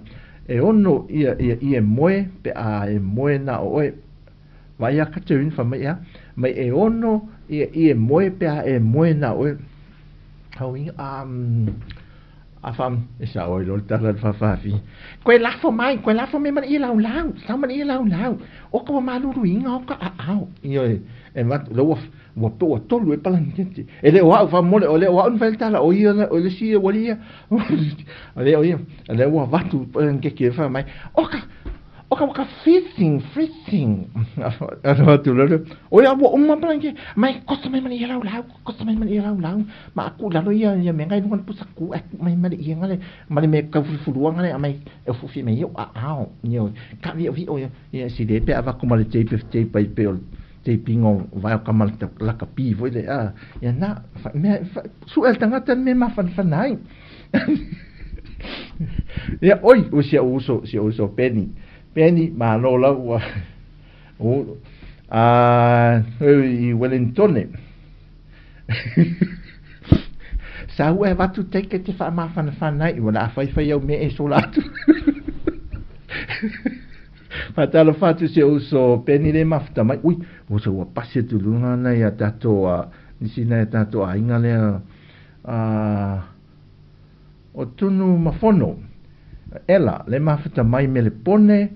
e ono ia moe pe a e moe na oe vai a katerin fa mai mai e ono ia moe pe a e moe na oe hauing a fam e sa oe lo tala fa fi koe lafo me man ia lau sa man ia lau o ko maluru inga o ka au io e mat lo wa to tolu e palangete e le wa fa mole o le wa un feltala o ia o le si o ia le wa vatu ke fa mai oka freezing tu lo o ia wa umma palange mai kosta mai mani lau ma aku la ia me ngai ngon pusaku mai mani ia ngale mani me ka fulu ngale mai e fu fi me yo au nio ka vi o ia si de pe ava como le tape pe te pingo vai o kamal te laka pi voi le ia na me su el tangata me ma fanai ia oi o sia uso penny ma lo la o i Wellington sa ue vatu teke te wha ma fanai wana fai au me e solatu Patalo fatu se uso peni le mafta mai ui uso wa pase tu lunga na ya tato nisina ya tato inga le o tunu mafono ela le mafta mai me le pone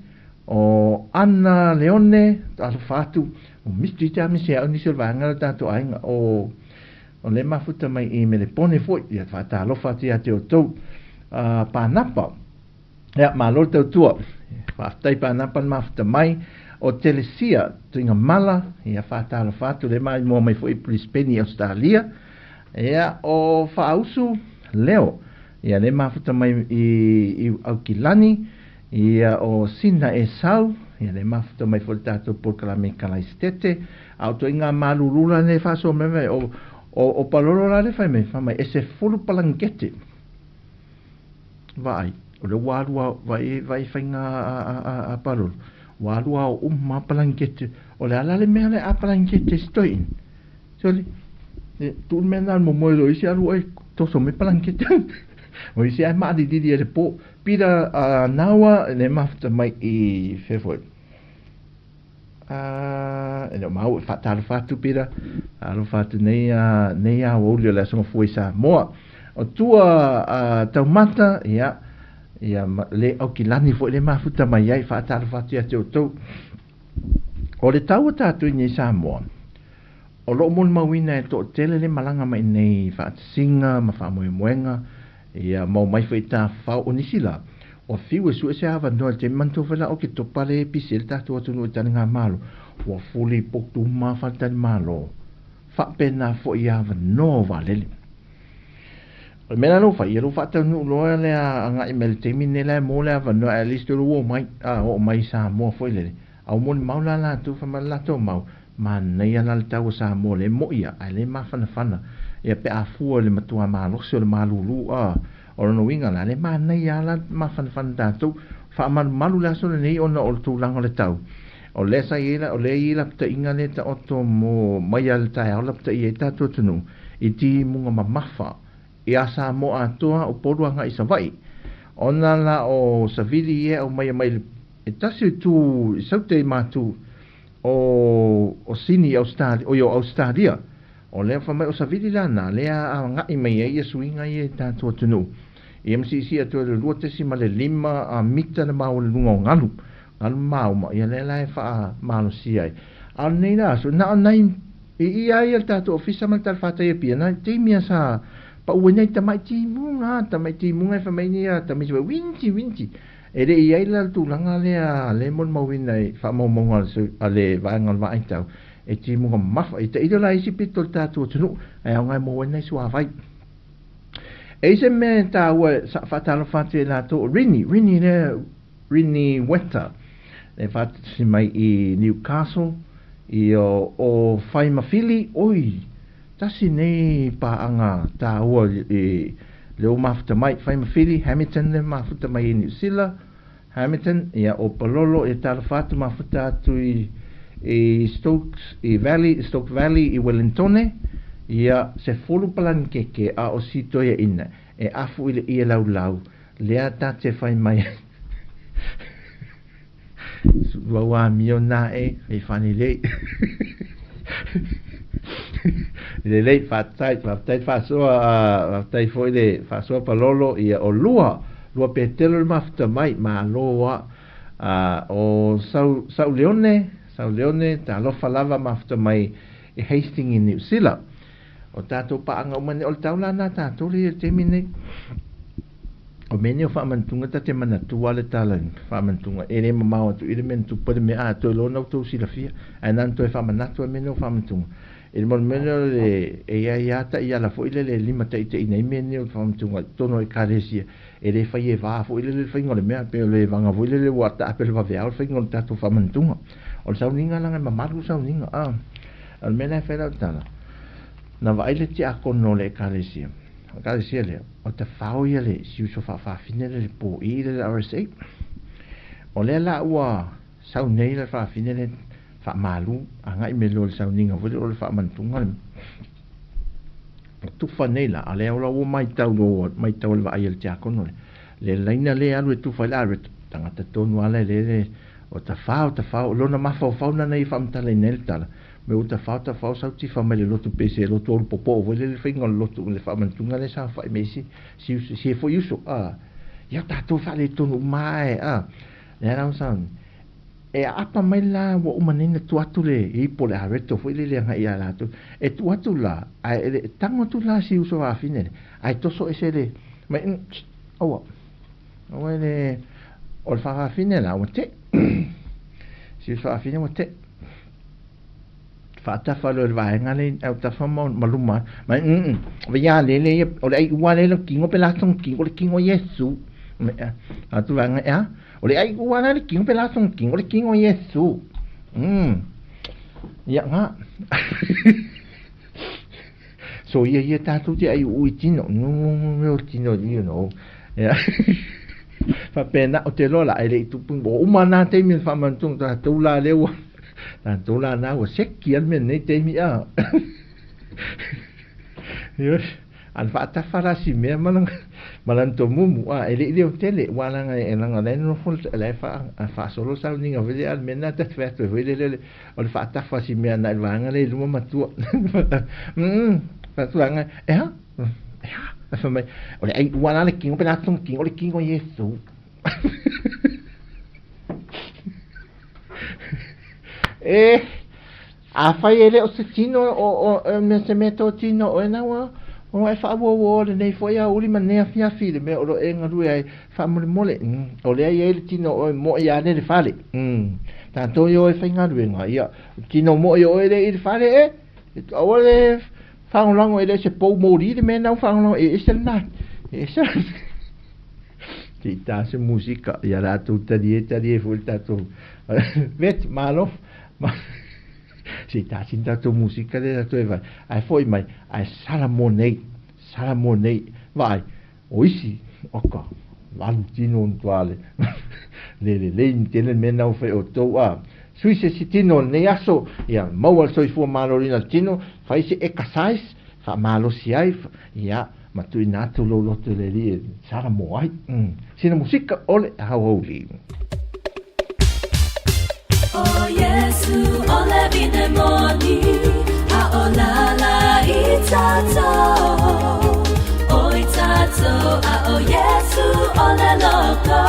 o Ana Leone talo fatu o misti ta mi se au nisel vanga tato inga o le mafta mai e me le pone foi ya fatalo fatu ya te o tau panapa ya malo Tautua Whaftai pānapan mafta mai o Telesia tuinga mala ia whātala whātu le mai mua mai fwoi Brisbane Australia ia o whaausu leo ia le mafta mai i Aukilani ia o Sina e Sau ia le mafta mai fwoi tātou Porkalame Kalaistete au tuinga malurula ne whaso mewe o paloro la le whai mai ese fulu palangete vai o le walua vai whainga a parol walua o umma palangete o le ala le mea le a palangete stoin soli tu mena mo mo lo isi alu ai toso me palangete o isi ai ma di le po pira nawa le mafta mai i fefoi e mau fatalo fatu pira alo fatu nei a olio le so foi Sāmoa o tua taumata ia le Aukilani fo le mafuta mai ai faatalo fatu ia te tau o le tau tatu i nei Sāmoa o lo mon mawina e to tele le malanga mai nei faatsinga ma famoemoenga ia mau mai fo ita fa onisila o fiu su se ava no te manto fela o ke to pale pisel tatu atu no tanga malo o fuli poktu ma fatan malo fa pena fo ia va no valele mena no fa ia fa tanu lo le anga email termine le mo le va no at least lo mai o mai Sāmoa foi le au mon maula la tu fa mala to mau man nei ana le tau Sāmoa le mo ia ale ma fana ia pe afu le matua malo so le malulu o no winga la le ma nei ala ma fana tatu fa malu la so nei ona o tu langa le tau o le sa ila o le ila ta inga le ta oto mo mai al ta ala ta ia ta to tunu i ti munga mafa ia Sāmoa atoa o poruanga i Savai. Ona la o Savili e o mai e tasi tu saute matu o Sini Australia o Australia. O lea whamai o Savili lana lea a ngai mai e ia suinga i e tātua tunu. I MCC atua le lua tesi ma le 5 a mita na mao le lunga o ngalu. Al mau ma ia le lai fa malo sia. Al nei na so na nai ia ia tato ofisa mal tal fata ia pia na te mia sa pa uenai tamai timunga fa mai nia tamai winti e re ia ila tulanga le mon mawina fa mo mongal so ale vangal va aitau e timunga mafa e te ila isi pitol tato tunu ai ngai mo wenai so avai e se me ta wa fa talo fata la to rini weta e fata si mai I Newcastle I o Faimafili oi tasi nei paanga ta ua leo mafuta mai Faimafili Hamilton le mafuta mai New Zealand Hamilton ia o Palolo e talafatu mafuta atu I Stoke Valley I Wellingtone ia se fulu palan keke a o sito ia ina e afu ia lau lea tate fai mai Wawa mio na e fani lei le fatai foi le fasoa palolo ia o lua petelo mafta mai ma loa o sau leone ta lo falava mafta mai e Hastings in New Zealand o tato pa anga umane o taula na tato le temine o meni o whaamantunga ta te mana tua le talan whaamantunga e re mamau atu ire men tu pere me a to lo no to si la fia ai nan to e whaamanatu e meni o whaamantunga e mon meni o le e ia ta ia la fo ile le lima ta ite ina meni o whaamantunga tono e karesia e re whai e waa fo ile le whaingo le mea pe le vanga fo ile le wata ape le wawea o whaingo le tato whaamantunga o le sauninga langa mamaru sauninga al mena e whaila tala na waile te akono le karesia Karesia le o te whao ia le si uso whaafine le po I le RSA o le la ua sau nei le whaafine le whaamalu a ngai me lo le sau ninga vile o le whaamantunga le tufa nei la a le ola ua mai tau le wa aia le te akono le laina le alu e tufa le aru tangata tonu ala le o te whao lona mafa o whauna nei whaamtala I nel tala me uta fata fa sa ti fa mele lotu pese lotu o popo vole le finga lotu le fa mantunga le sa fa mesi si fo yuso ya tato fa le tonu mai le ra san e apa mai la wo umanene tu atu le I pole areto fo le nga ia la tu e tu atu la ai tango tu la si uso a fine ai toso ese le me o le o fa fine la o te si uso a fine o te fata falo le vaenga le au ta famo maluma ma via le o le ua le kingo pe la son kingo le kingo Yesu a tu vanga o le ua le kingo pe la son kingo le kingo Yesu ya nga so ia ta tu te ai ui tino no tino you know ya fa pena o te lola ele tu pungo umana te mi fa mantung ta tu la le dan tola na o sekian men nei te mi yes an fata farasi me malan to mumu ele o tele wala nga e nga le no fol le fa solo sa ninga vele al mena ta feto vele le o fata farasi me na wanga le lu matu fa tuanga fa mai o le wala le kingo pela ton kingo le kingo Yesu a fai ele o se tino o me se meto tino o na wa o ai fa wo le nei foi a uli manea fia file me o e ngaru ai fa mole o le ai ele tino o mo ia le fale tanto yo e fai ngaru nga ia tino mo yo ele il fale o le fa un longo ele se po mori de me na fa un e se na e se ti ta se musica ia la tutta dieta di fulta tu vet malo ma si ta sinta tu musica de tu vai ai foi mai ai salamonei vai oisi oka valentino tuale le intele mena o fe o to suise sitino ne aso ia mau al soi fu malorina tino fai se ekasais fa malo si ai ia ma tu inato lo te le li Sāmoa sina musica ole hauli Oh Yesu, ole vine moni, a olala I tato. Oh tato, a o Yesu, ole loko.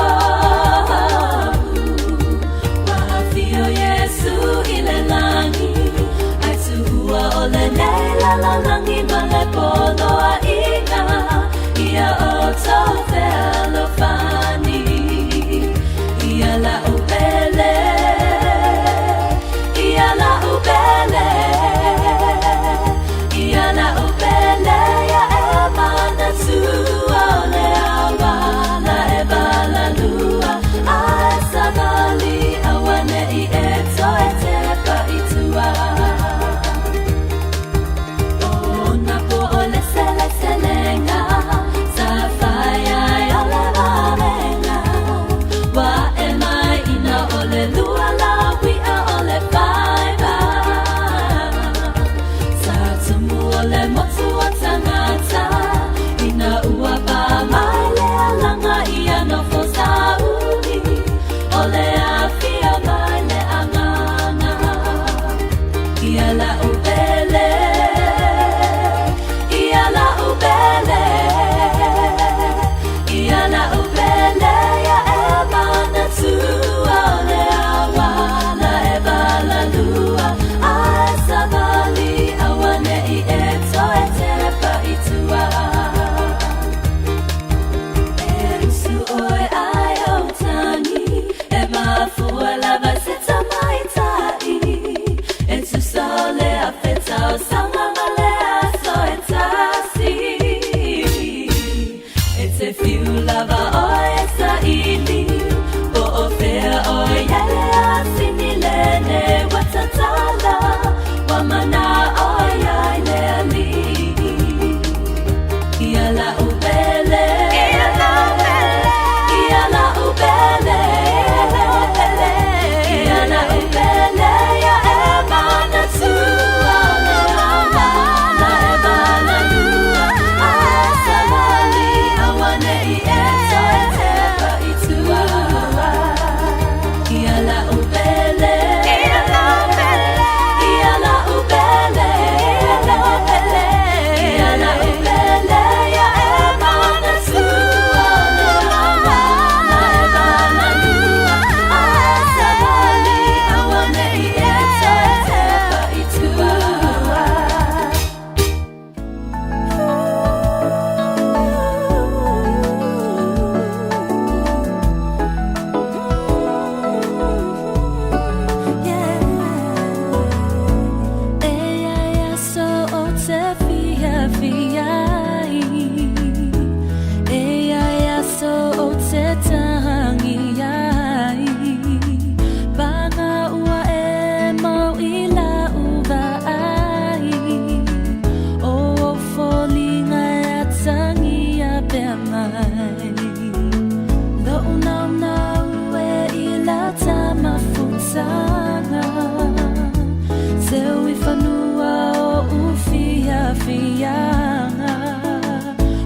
Seui whanua o uwhia whianga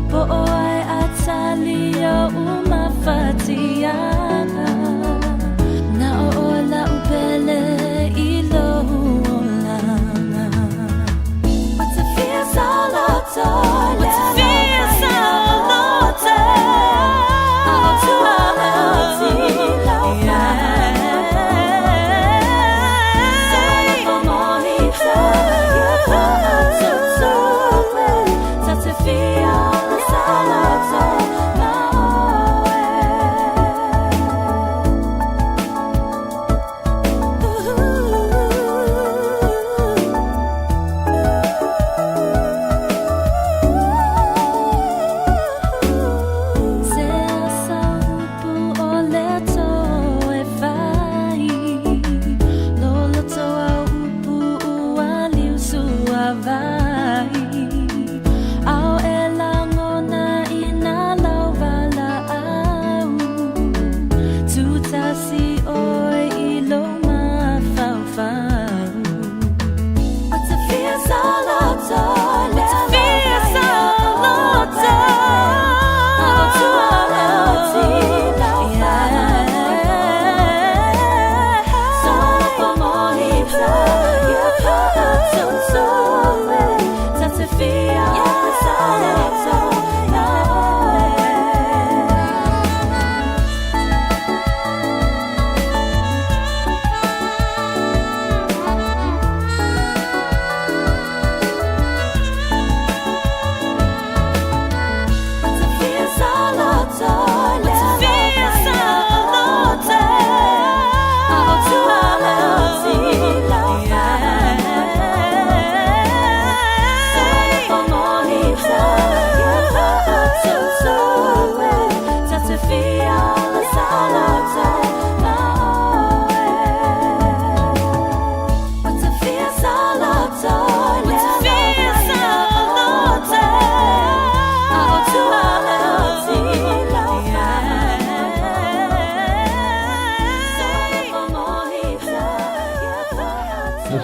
Po oai atali o umawhatianga Na o ola upele I lohu o langa What's a fierce all What's a fierce all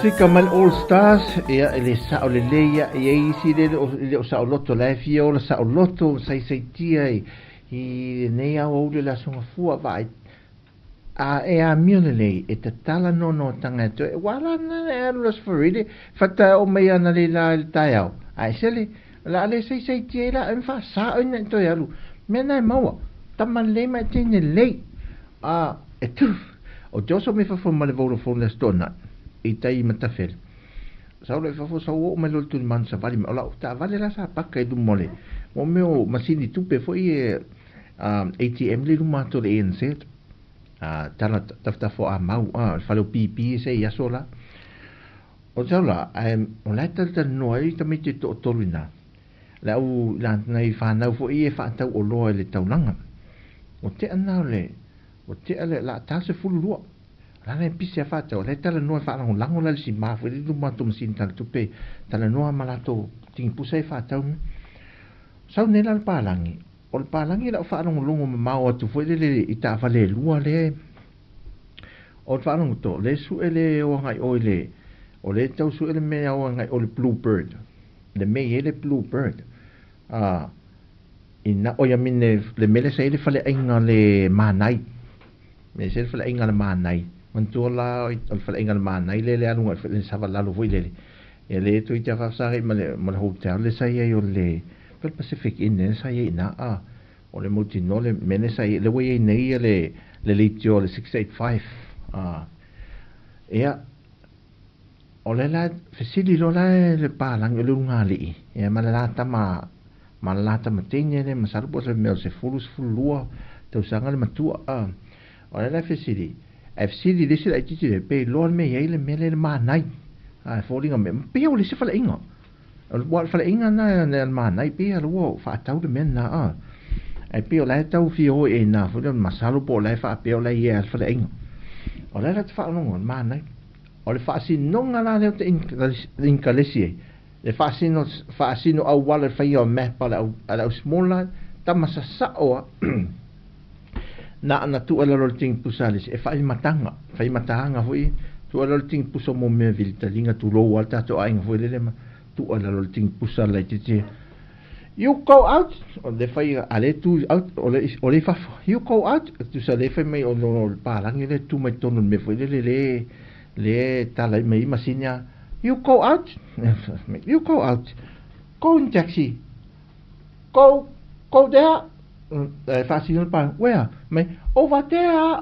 Musika man All Stars ia ele sa o le leia ia isi le o sa o loto la fia o sa o loto sai tia I nei au le la songa fua vai a e a mio le e te tala no tanga to e wala na e los foride fata o me ana le la il taiao ai sele la le sai tia la en fa sa en to ya lu me na maua taman le ma tene le a e tu o joso me fa fo male volo fo le stona I tai matafel. Sa le fa fo sa o me lo tu man sa vale ola ta vale la sa pakka I du mole. O meu masini tupe fo I ATM le luma to le ense. Tala tafta fo a mau fa lo pipi se ya sola. O tala o la tal no I ta me te to tolina. La u la nei fa na fo I fa ta o lo le taulanga. O te ana le o te ale la ta se fu lu. La ne pisi a fata o le tala noa fa lango lango la si mafu le lu matu msin tal tupe tala noa malato ting pusa e fata un sau ne la palangi o le palangi la fa lango longo mau atu foi le ita fa le lua le o fa lango to le su ele o ngai o le tau su ele me o ngai o le bluebird le me ele bluebird ina o ya mine le mele se ele fa le inga le manai me se fa le inga le manai Mantola al fal engal mana ile le anu al sava la lo voile ele to ita fa sa mal hotel le sa ye le pel Pacific in sa ye na o le mutino le mene sa ye le we nei le litio le 685 ea o le la fesili lo la le palang le ngali e malata ma tinge le masarbo le mel se fulus fulua to sanga le matua o le la fesili FCD disse la titi de pe lo me ele mele ma nai falling me pe o le se fala inga o fala inga na ma nai pe lo fa tau de men na ai pe o la tau fi o e na fo de masalo po la fa pe o la ye fala inga o la fa no ma nai o le fa si non ala le in kalesi le fa si no au wala fa yo me pa la smola tamasa sa o na tu ala lo ting pusalis e fai matanga hui tu ala ting pusa mo me vilta linga tu lo alta to ainga foi le ma tu ala lo ting pusa la te you go out on the fire ale tu out ole fa you go out tu sa le fa mai on palangi le tu mai tonu me foi le tala mai masinya you go out go in taxi go there fasting pa where mai over there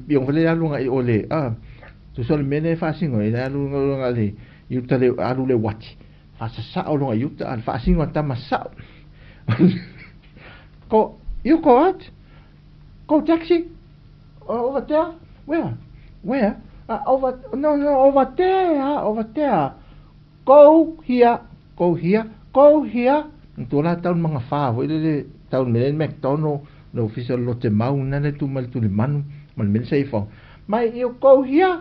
piong vale alu ngai ole tu sol mene fasting oi alu ngai you tale alu le watch fasa sa o longa you ta fasting wa ta masa go you go out go taxi over there where over there go here tu la taun mga fa wo le taun melen mek tono no official lo te mau na le tu mal tu le man mal men sei fo mai you go here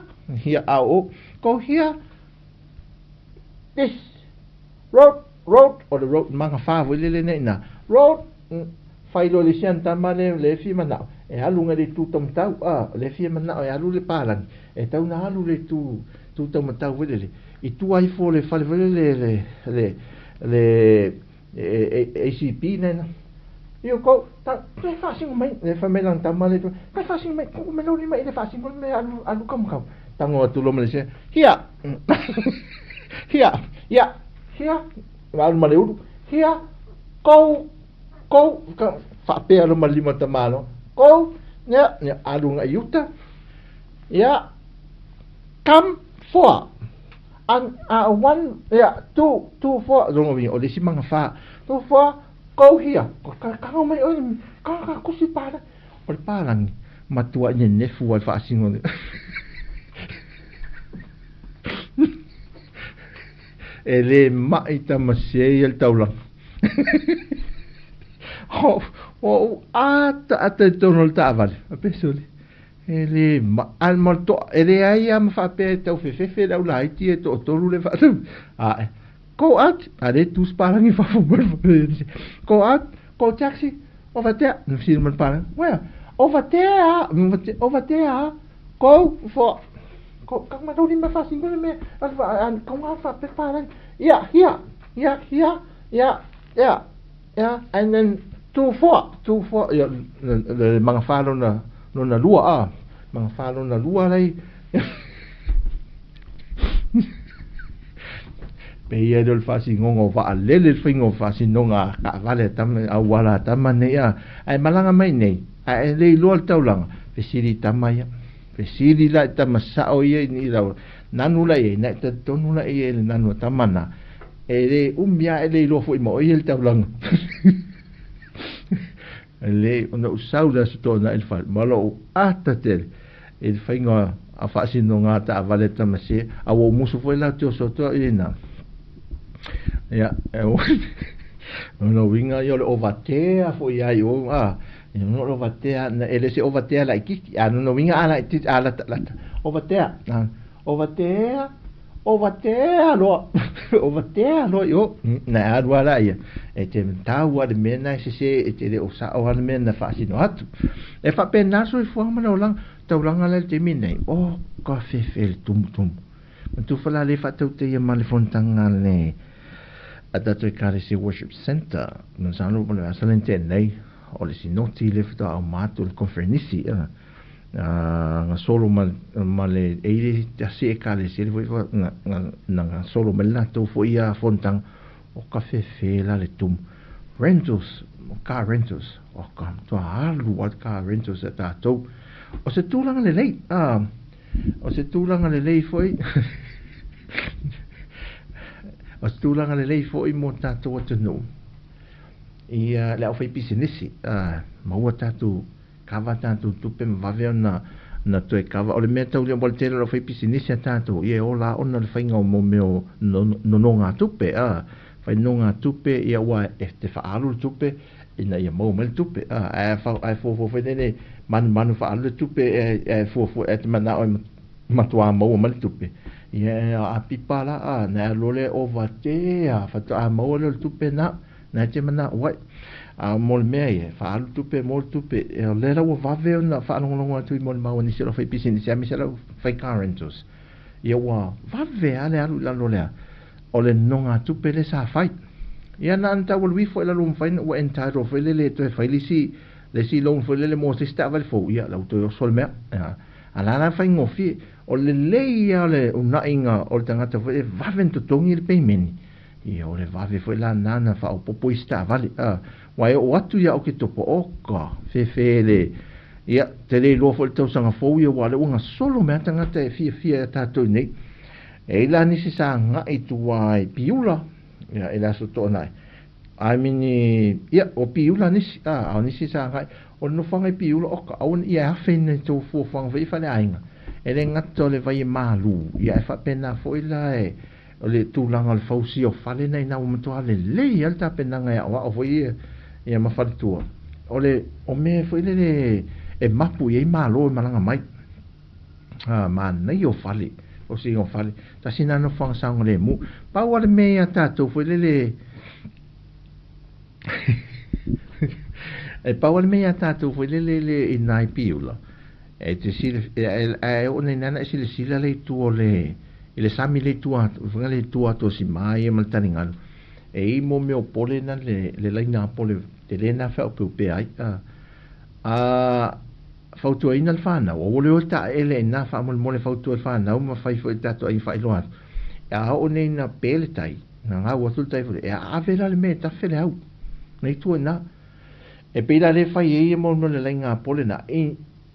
go here this road or the road mga fa wo le na road fai lo le sian ta male le fi mana e halu ngari tu tom tau le fi mana e halu le palan e tau na halu le tu tom tau wo le i tu ai fo le fa le ACP nena you go ta fasting mai le famelang tamale tu fasting mai ko me lo ni mai le fasting ko me alu kam tango tu lo me se here mal maleu here go fa pe lo malima tamalo go ya alu ngayuta ya come for and two for long we o desi manga fa two for go here ka mai o ka ku si para o palang matua ne fu al fa singo ele mai ta masei el taulang o ata tonol taval pesoli ele al molto ele ai am fa pe tau fe la ulai ti to lu le fa go out ale tu sparangi fa fu go out go taxi over there no si man para where over there go for go kang ma do ni ma fa sing me an kong fa pe para here and then 2-4 le mga fa na lua mga fa na lua lai pe ia dol fa si ngongo va lele fingo fa si nonga ka vale tam awala tamane ya ai malanga mai nei ai le lo taulang pe siri tamaya pe siri la tamasa o ye ni la nanu la ye na ta tonu la ye nanu tamana ele umbia ele lo foi mo ye taulang le ona usauda stona el fal malo atatel el fingo a fa si nonga ta vale tamase awo musu foi la to so to ina ya no winga yo ovatea fo ya yo no ovatea na ele se ovatea la kiki no winga ala tit ala ovatea lo yo na adwa la ya e te tawa de mena se e te o sa o al mena fa si no atu e fa pena so fo ma no lang taulang ala te minai o ka fe fel tum tu fa le fa te ye mal fontanga le Atato Ekarisi Worship Center non sanno come salente nei o le sinoti le fta a mato il conferenisi solo male e da si Ekarisi le foi na solo melato foi a fontan o caffè fela le tum car rentals o kam to alu wat car rentals atato o se tu lang le lei foi o stulanga le lei foi mo tato o tonu ia le fai pisinisi ma o tato kava tato tupe mavea na to e kava o le meta o le voltero fai pisinisi tato ia ola ona le fai ngau mo meo no nga tupe fai no nga tupe ia wa te fa alu tupe ina ia mo mel tupe fa fo nene man fa alu tupe fo et mana o matua mo mel tupe ia a pipala na lole ovatea fa ta mo le tupe na te mana wa a mo le mea ia fa alu tupe mo tupe e o le raua vave ona fa alongo atu I mo le mau ni se lo fai pisi ni se ami se lo fai car rentals ia wa vave ale alu la lo lea o le nonga tupe le sa fai ia na anta wal wi fo la lum fai wa entire fo le to fai le si long fo le mo se sta val fo ia la to sol mea ala la fai ngofi o le ia le una inga o tangata fo e vave to tongi le payment ia o le vave fo la nana fa o popo sta vale wai o atu ia o ke topo oka fe le ia te le lo fo le tau sanga fo ia wale unga solo mea tangata e fia tato nei e la nisi sa nga I tuai piula ia e la so to nai I mean ia o piula nisi o nisi sa nga o no fanga piula oka au ia afen ne to fo fanga vai fa le ainga e le ngato le vai malu ia e fa pena fo ila e o le tūlanga le fausi o fale nei na umatua le ia ta penanga ia o foi ia ma fale tua o me foi le e mapu ia malo malanga mai ma nei o fale o si o fale ta sina no fanga sang le mu pa o le me ata to foi le e pa o le me ata to foi le inai piula e te si e o nei nana si le sila le tu o le ile sami le tua to si mai e maltani ngalo e I mo me o pole na le laina pole te lena fa o pe ai fautu ina le fana o le o ta ele na fa mo le fautu le fana o ma fai fo tato ai fai loa o nei na pele tai na nga o tul tai fo e a vela le me ta fele au nei tu na e pe la le fai e mo le laina pole na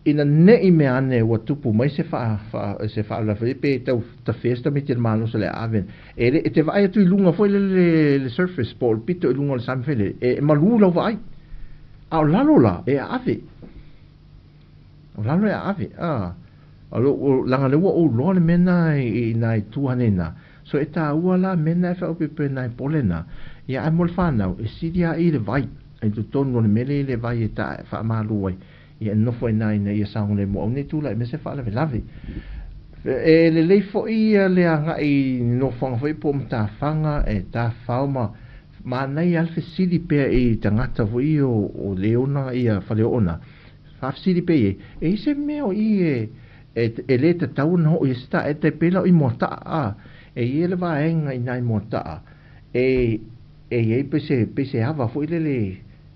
ina ne I me ane o tupu mai se fa la pe ta festa me te malo se le aven e te vai tu lunga foi le surface ball pito lunga le samfele e malula vai au lalo la e ave o lalo e ave o langa le o lo le mena I nai tu hanena so e ta ua la mena fa o pe nai polena ia ai mol fana e sidia I le vai e tu tonu le mele le vai e ta fa malu ai ia no foi nai na ia sang le mo ni tu la me se fa la lave e le fo ia le anga I no fanga foi po mta fanga e ta fauma ma nai al fesili pe I tangata foi o leona ia fa leona fa fesili pe e se meo I e le ta tau no I sta e te pela I mota e ia le va enga I nai mota e pese ava foi le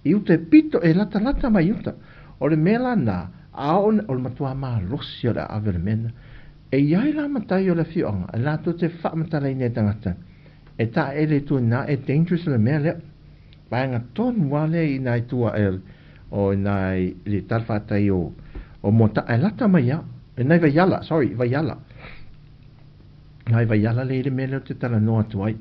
I te pito e lata mai uta o le mela na o le matua ma losi o le ave le mena e iai la matai o le fionga e la to te wha matalai ne tangata e ta ele tu na e dangerous le mea lea paenga tonu wale I nai tua o nai le talfatai o mota e lata mai ya e nai vaiala nai vaiala le mea te tala noa tuai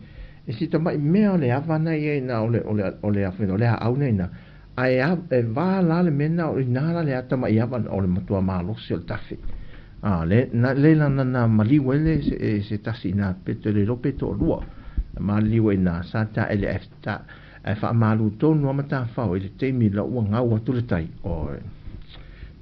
e si ta mai mea le avana I na o le afino o le au nei na ai e va la le mena o ina le ata mai ava o le matua malo se o tafe le na mali wele se tasi na peto le lo peto lua mali we na sata ele efta e fa malu to no mata fa o le temi la o nga o tu le tai o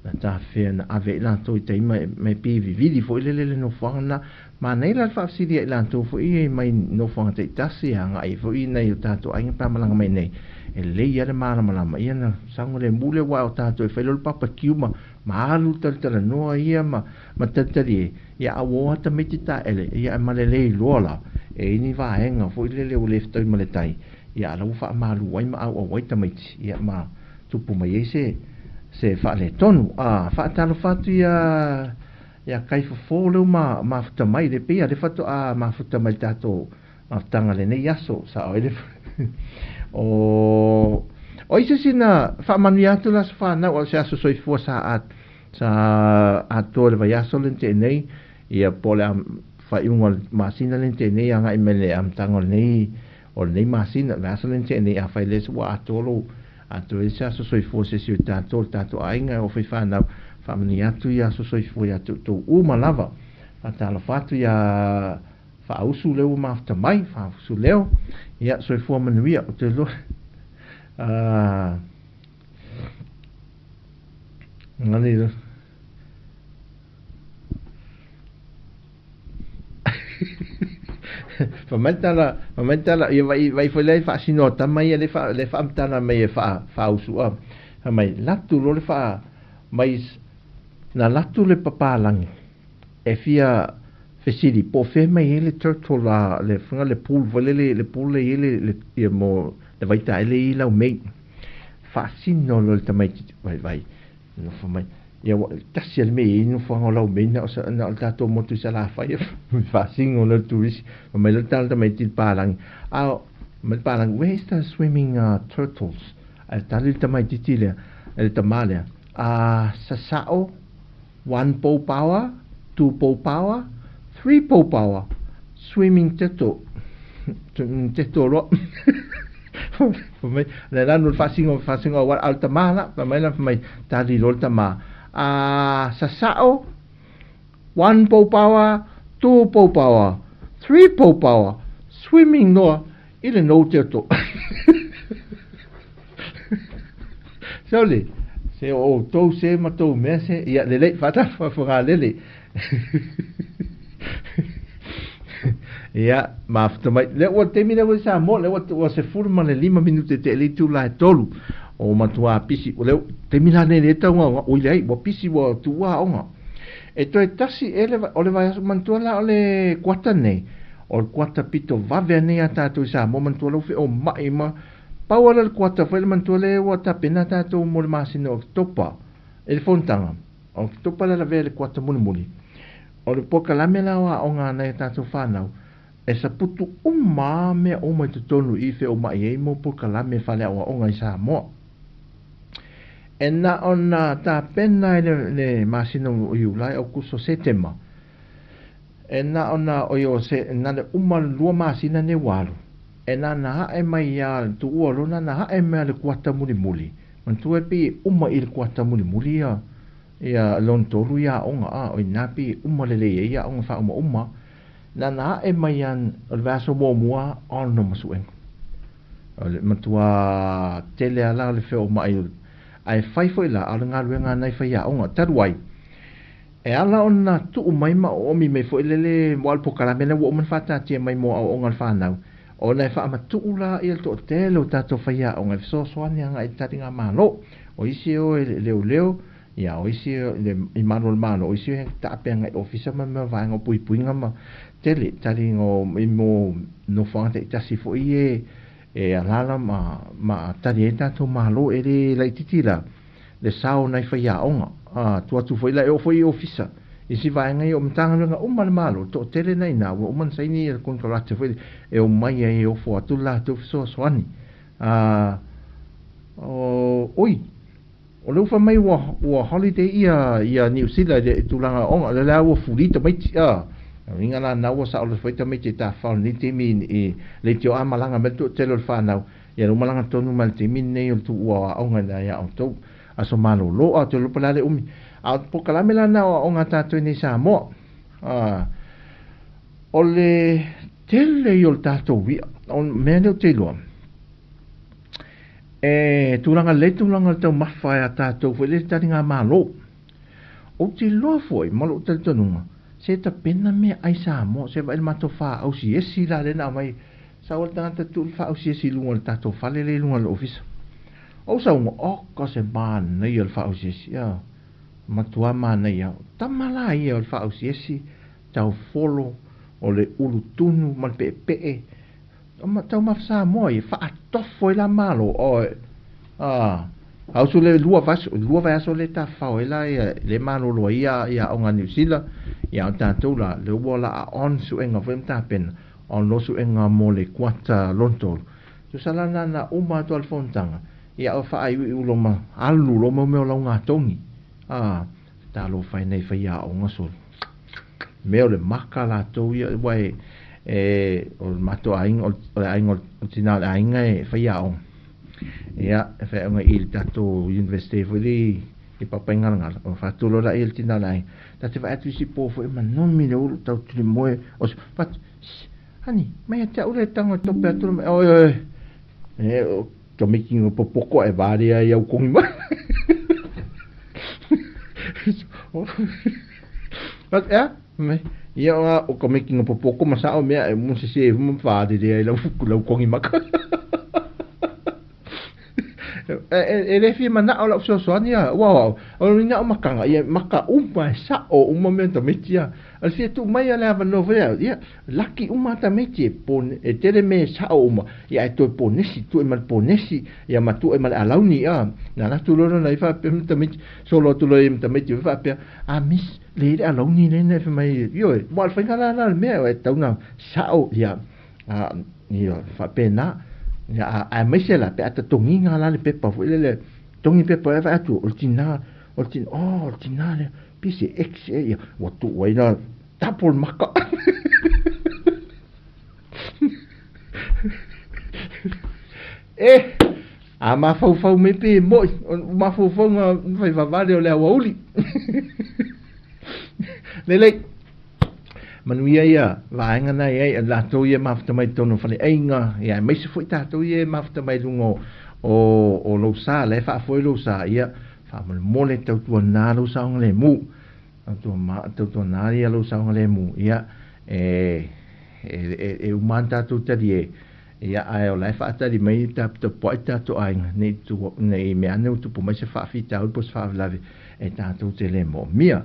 na ta fe na ave la to te mai pi vidi fo le no fa na ma nei la fa si di la to fo I mai no fa te tasi anga I fo I nei ta to ai pa malanga mai nei e le ia le malama ia na sango le mule wa o tato e whailo le papa kiuma ma alu tala noa ia ma tatari ia awo ata miti ta ele ia male le lola e ini va henga fo ile le lefto I male tai ia ala ufa malu wai ma au waita miti ia ma tupu mai se fa le tonu fa talo fatu ia kai fo le ma futa mai le pia le fatu ma futa mai tato ma tanga le nei aso sa o ele o ise sina fa maniatu las fa na o se aso soi fo sa to le vai aso lente nei ia pole fa un masina lente nei anga I mele am tango nei o nei masina la aso lente nei a fa le wa atolo ato ise aso soi fo se si tato ainga o fa na fa maniatu ia aso soi fo ia to uma lava atalo fatu ia fa usu leo mafta mai fa usu leo ia soi fo manuia o te lo ngani lo Famentala ia vai foi le fa sino tamai le fa amtana mai fa usua. Mai latu lo le fa mai na latu le papalangi. E fia fesiri po fe mai le turtle la le funga le pool vole le pool le ia mo le vai ta ele i la mei. Fa sino lo tamai vai. No fa mai ia tasi al mei no fa ngola mei na sa na tato mo tu sala fa ia fa singo le turis mai le tal tamai ti palang a mai palang where's the swimming turtles al tal tamai ti tile el tamale a sasao 1 po power 2 po power 3 po power swimming teto lo mai le la no fa singo wa al tamala mai la mai tali lo tama sasao 1 po power 2 po power 3 po power swimming no ile no teto sole se o to se ma to me se ya le fata fa le ya ma mai le o termina o Sāmoa le o se forma le 5 minutos te le tu la tolu o matua pisi o le termina le tau o ile o pisi o tua onga e to tasi ele o le vai mantua la o le kwata nei o kwata pito va vene ata to Sāmoa mantua lo fe o mai ma paua le kwata foi le mantua le o ta pena ta to mo le masino topa el fontanga o topa la vele kwata muli o le poka la mela o nga na ta to fanau e sa putu uma me o mai tonu I fe o mai e mo poka la me fale o nga I Sāmoa e na ona ta pena le masino iulai o kuso setema e na ona o yo se na le uma lua masina ne walu e na na e mai ya tu uolo na na e me le kwata muli man tu e pi uma il kwata muli ya lon toru ya onga o na pi uma le ya onga fa uma na e mai an o vaso mo mua on no masuen o le matua tele ala le fe o mai ai fai foi la ala ngā ruenga nei fai a onga taruai e ala ona tu mai ma o mi me foi lele mo al pokala mena wo man fata tia mai mo o onga whanau o nei fa ama tu ula I to telo tato fai a onga so soani anga I tati ngā malo o isi o leo ya o isi le Emmanuel malo o isi o tape anga ofisa ma me vaenga pui ngama tele tali ngo mo no fanta itasi fo e alala ma tari e tato malo e le laititila le sao nai fai a onga tu foi la e o foi ofisa e si vai ngai o mtanga nga o mal malo to tele nai na o man sai ni con colate foi e o mai e o fo tu la tu so swani oi o le fa mai o holiday ia New Zealand e tu langa onga le la o fulita mai inga la na o sa o le foi tamai te ta fa ni te mi e le tio amalanga me tu tele fa na ia no malanga tonu mal te mi nei o tu o onga na ia o tu aso malo lo a te lo pala le umi a pokala mela na o nga tato ni Sāmoa o le tele yo tato wi on mene o te lo e tulanga le tulanga tau mawhai a tato foi le tari ngā malo o te lo foi malo te tonunga se ta pena me ai Sāmoa se vai mato fa au si esi la le na mai sa o tangata tu fa au si esi lunga le tato fale le lunga le ofisa o sa o ko se man nei el fa osiesi ya matua man nei ya tamala ia el fa osiesi tau folo o le ulu tunu mal pe o ma tau mafsa moi fa atofo la malo o au su le lua vaso le ta fa o la le malo lo ia o nga New Zealand ya tanto la le wola on su enga venta pen on lo su enga mo le kwata lontol tu salana na uma to al fontanga ia o fa ai ulo ma alu lo mo me lo nga tongi ta lo fa nei fa ia o nga sol me o le makala to ia wai o mato aing o tinal aing e fa ia o ia fa nga il tato university fuli I papenga nga o fa tulo la il tinal aing ta te va atu si po fo ma non mi lo ta tu mo o fa hani mai ta ule tango to pe tu o to making po poco e varia ia o kongi ma but me ia o ka making of popoko masa o mea e mo se mo fa de ai lau kongi maka e le fi mana o la so so nia wow o ringa o makanga ia maka uma sa o uma menta metia al fi tu mai ala va no vea ia laki uma ta metie pon e tele me sa o uma ia to ponesi tu e mal ponesi ia matu e mal alauni a na la tu lo na fa pe ta met so lo tu lo im ta met fa pe a mis le alauni ne ne fa mai yo mal fa ngala na me e tau na sa o ia a ia fa pena ya a mesela pe ata tongi ngala le pepa fu le tongi pepa fa atu ultina le pisi ex ya watu waina tapol maka a ma fau me pe mo ma fau nga vai va vale o le auli le manuia ia vaenga na ia la to ia mafta mai tono fale ainga ia mai se foi ta to ia mafta mai lungo o lo sa le fa foi lo sa ia fa mole Tautua na lo sa le mu Tautua na ia lo sa le mu ia e umanta tu tadi ia ai o le fa ta di mai ta poita to ainga ni tu nei me anu tu po mai se fa fita o pos fa lave e ta tu te le mo mia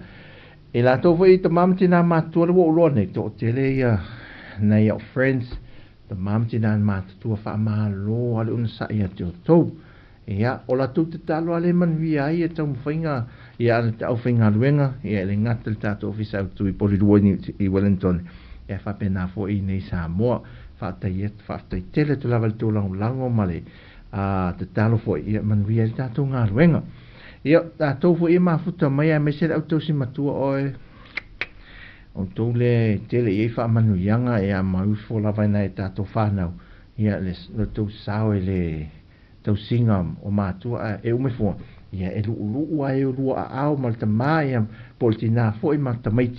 e la to foi te mam tina matua lo lo ne to te le ia nei your friends te mam tina matua fa ma lo ale un sa ia to ia o la tu te talo ale man via ia te finga ia te au finga luenga ia le ngatel ta to ofisa tu i poli luoni i Wellington ia fa pena fo i nei Sāmoa fa tai tele tu lava tu lango male a te talo fo ia man via ta to nga luenga ia ta to fo ia mafuta mai a mesel auto si matua oe o to le tele ia fa manu yanga ia mau fo lava na ta to fa nau ia le no to sao le to singa o matua e ume fo ia e lu ai lu a mal ta mai am poltina fo i malta mai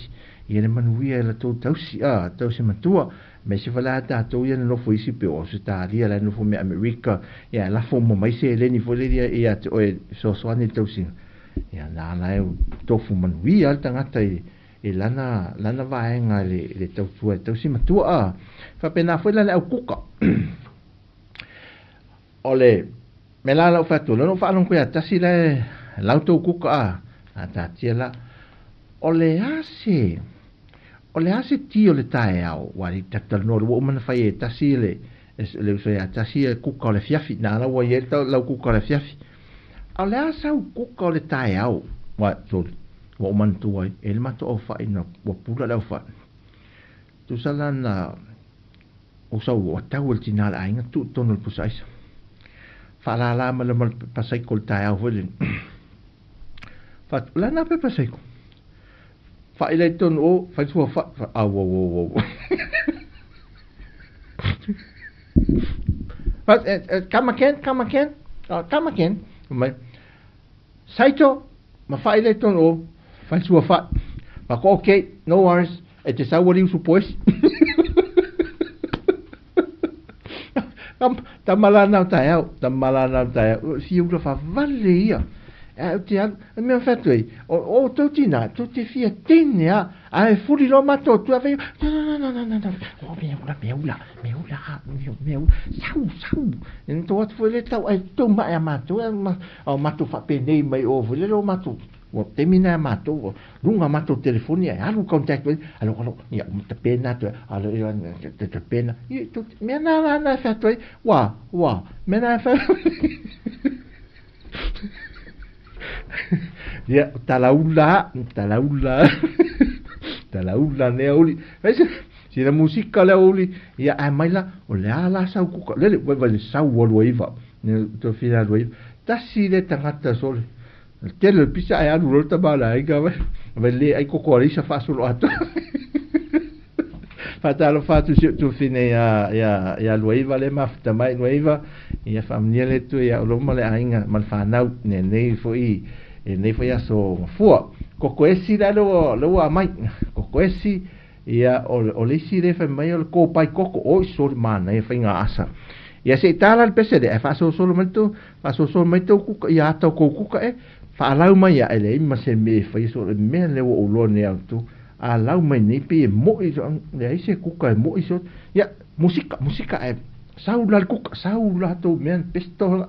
ia le manu ia la to si matua me se vala ta to ia no fo isi pe o se ta ria la no fo me America ia la fo mo mai se le ni fo le ia o so ni to sin ia na to fu man wi al tanga tai e lana vaenga le to si matua fa pena fo la au kuka ole me la fa to no fa no ku ta si le la to kuka a ta tiela ole ase tio le tae au wari tatal no wo man fa e tasi le so ya tasi kuka le fiafi na la wo ye ta la kuka le fiafi ole asa kuka le tae au wa so wo man tu ai el mato o fa ina wo pula la fa tu salana o sa wo ta wo tinal ainga tu tonol pusais fa la ma pasai kol tae au volin fa la na pe pasai fa ile ton o fa tu fa wo but come again mai saito ma fa ile ton o fa tu fa ma ko okay no worries e te sa wori supos tamala na ta si u fa valia ti me ha fatto o totina tutti fia tenia a furi lo mato tu ave no o meula sau então what foi le tau ai to ma mato o mato fa pene mai o foi lo mato o termina mato lunga mato telefoni a lu contact allora ia te pena tu allora te pena tu me na fatto wa me na fatto ya talaula ne oli vese si la musica la oli ya amaila o le ala sa ku le va sa wo iva ne to fina lo tasi le tangata sol tele pisa ai alu ta bala ai ga le ai kokori sa fa solo ato fatalo fatu tu fine ya lo iva le mafta mai lo iva ia famnia le tu ia lo male ainga mal fa nau ne nei foi e nei foi aso fua kokoesi la lo mai kokoesi ia o le si le fa mai o ko pai koko o so mana e fainga asa ia se tala al pese de fa so solo meto ku ia to ko ku e fa lau mai ia ele ma se me fa so me le o lo ne autu a lau mai ni pe mo i le ai se kuka mo i so ya musika e saula kuka saula to men pistola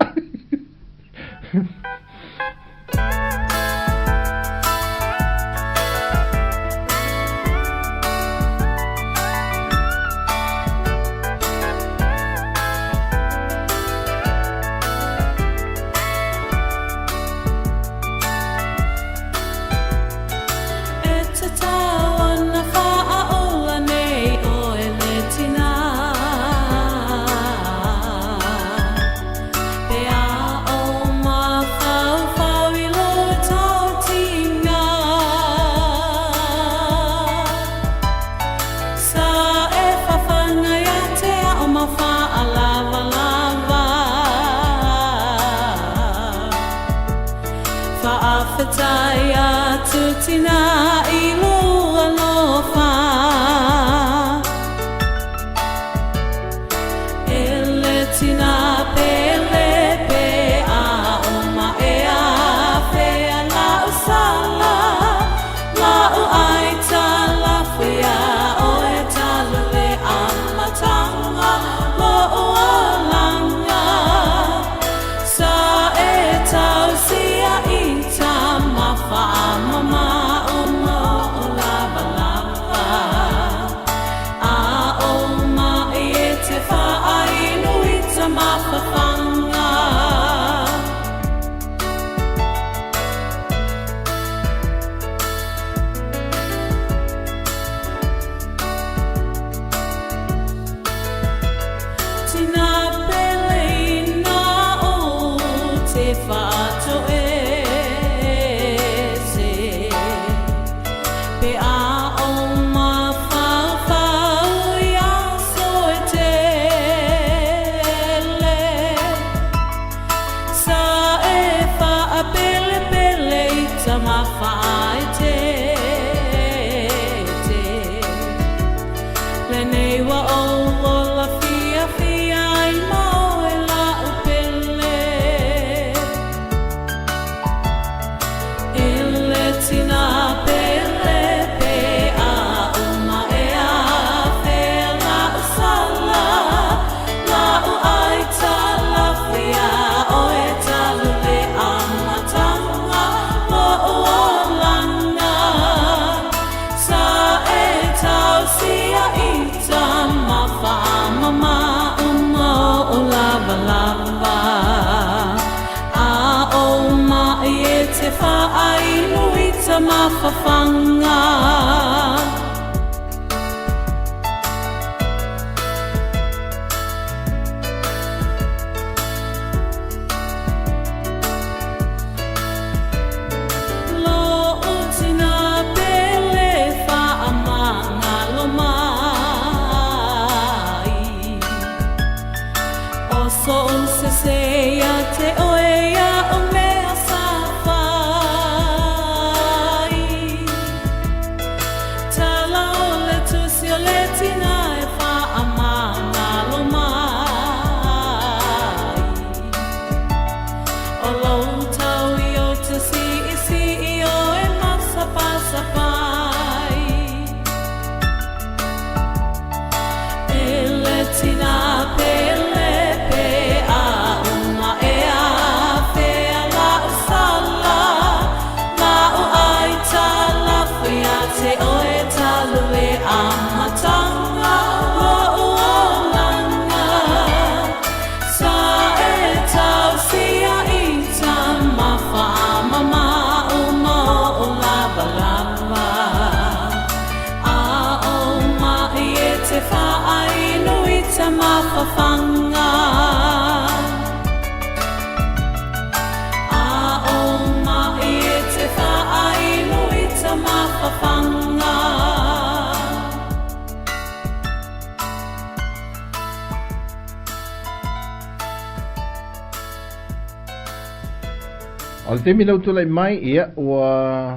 O le temi lau tulai mai ia ua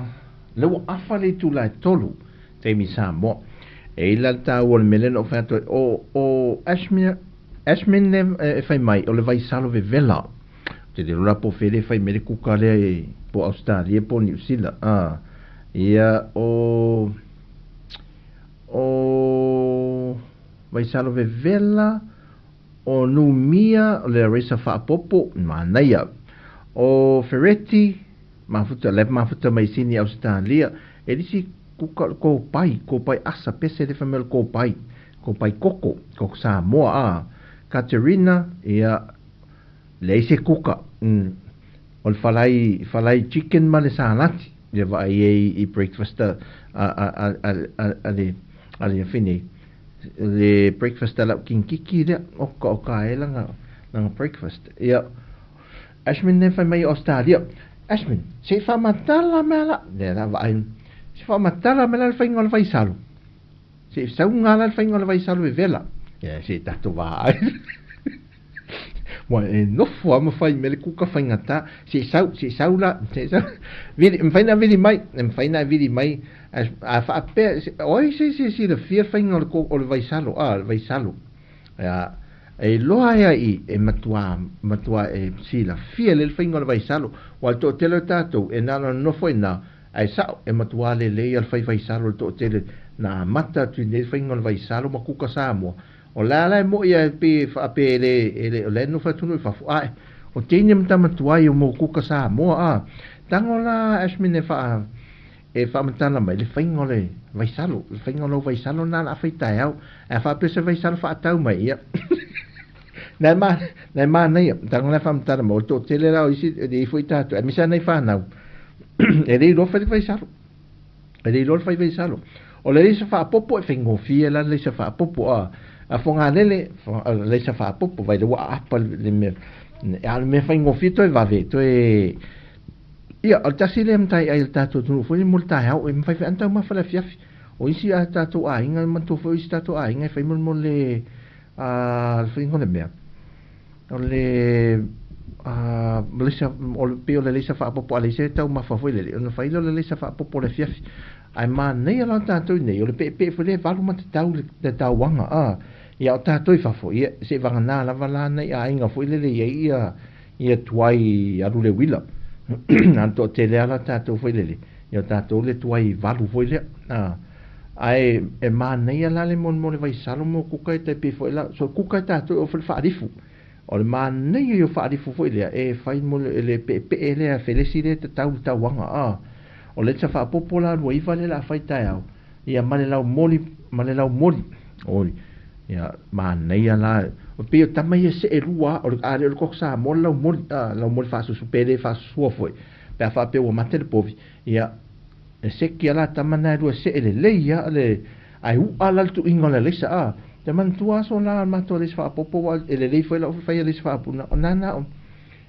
lau afa le tulai tolu temi Sāmoa. E ila tau o le melena o whato o Ashmin e whai mai o le vai salo ve vela. Te te rura po where whai mere kukare po Australia po New Zealand. Ia o o vai salo vevela o numia o le resa whaapopo manaia o Ferretti mafuta mai sini Australia e disi ko pai asa pese de famel ko pai koko Sāmoa a Katerina ia leise kuka o le falai chicken ma le salati le vai i breakfast ale fini le breakfast la kinkiki le oka e langa breakfast ia Ashmin ne fa mai Australia Ashmin se fa matala mala le la vai se fa matala mala le fa ngol vai salu se sa ngala le fa ngol vai salu vela ia se tatu va mo no fo ma fa me le kuka fa ngata se sau la vidi mfaina vidi mai a fa pe oi se le fia fa ngol ko o le vai salu ia e loa ia e matua e sila fia le whainga le vaisalo wa to tele tatou e nana no foi na ai sao e matua le al vaisalo to tele na mata tu le whainga le vaisalo ma kuka Sāmoa o la mo ia pe le no fatunu fa ai o tini mta matua i mo kuka Sāmoa a tangola asmine fa matana mai le whainga le vaisalo na la whaitai au e fa pese vaisalo fa tau mai ia nei nei tang la fam tar mo to tele la isi de foi tato mi sa nei fa nau e dei lo fai salo o le se fa popo e fingo fie la le se fa popo a fonga le se fa popo vai de wa apple le me al me fingo fie to va ve to e ia al tasilem tai ai tato tu foi multa ha o me fai anta ma fa la fiafi o isi a tato a inga man to foi tato a inga fai mo le a fingo le me ole lesa o pio le lesa fa popo ale se tau ma fa foi le no fai le lesa fa popo le fiafi ai ma nei ala tatou nei ole pe foi valu ma tau wanga ia o tatou fa foi se vanga na la vala nei a inga foi le ia tuai alu le wila anto te le ala tatou foi le ia tatou le tuai valu foi le ai e ma nei ala le mon le vai salo mo kukai te pe foi la so kukai tatou o fa difu o le mana yo fa di fofo ile e fai mo le pe ele a felicite te tau wanga o le fa popular wo ifa le la fai tau ia male lau moli o ia mana ia la o pe tama ia se rua o ale o koksa mo lau moli fa su pele fa su foi pe fa pe o matel povi ia se ki ala tama na rua se le ia le ai u ala tu ingola le sa te mantua so la mato le fa popo le foi la fa le fa puna nana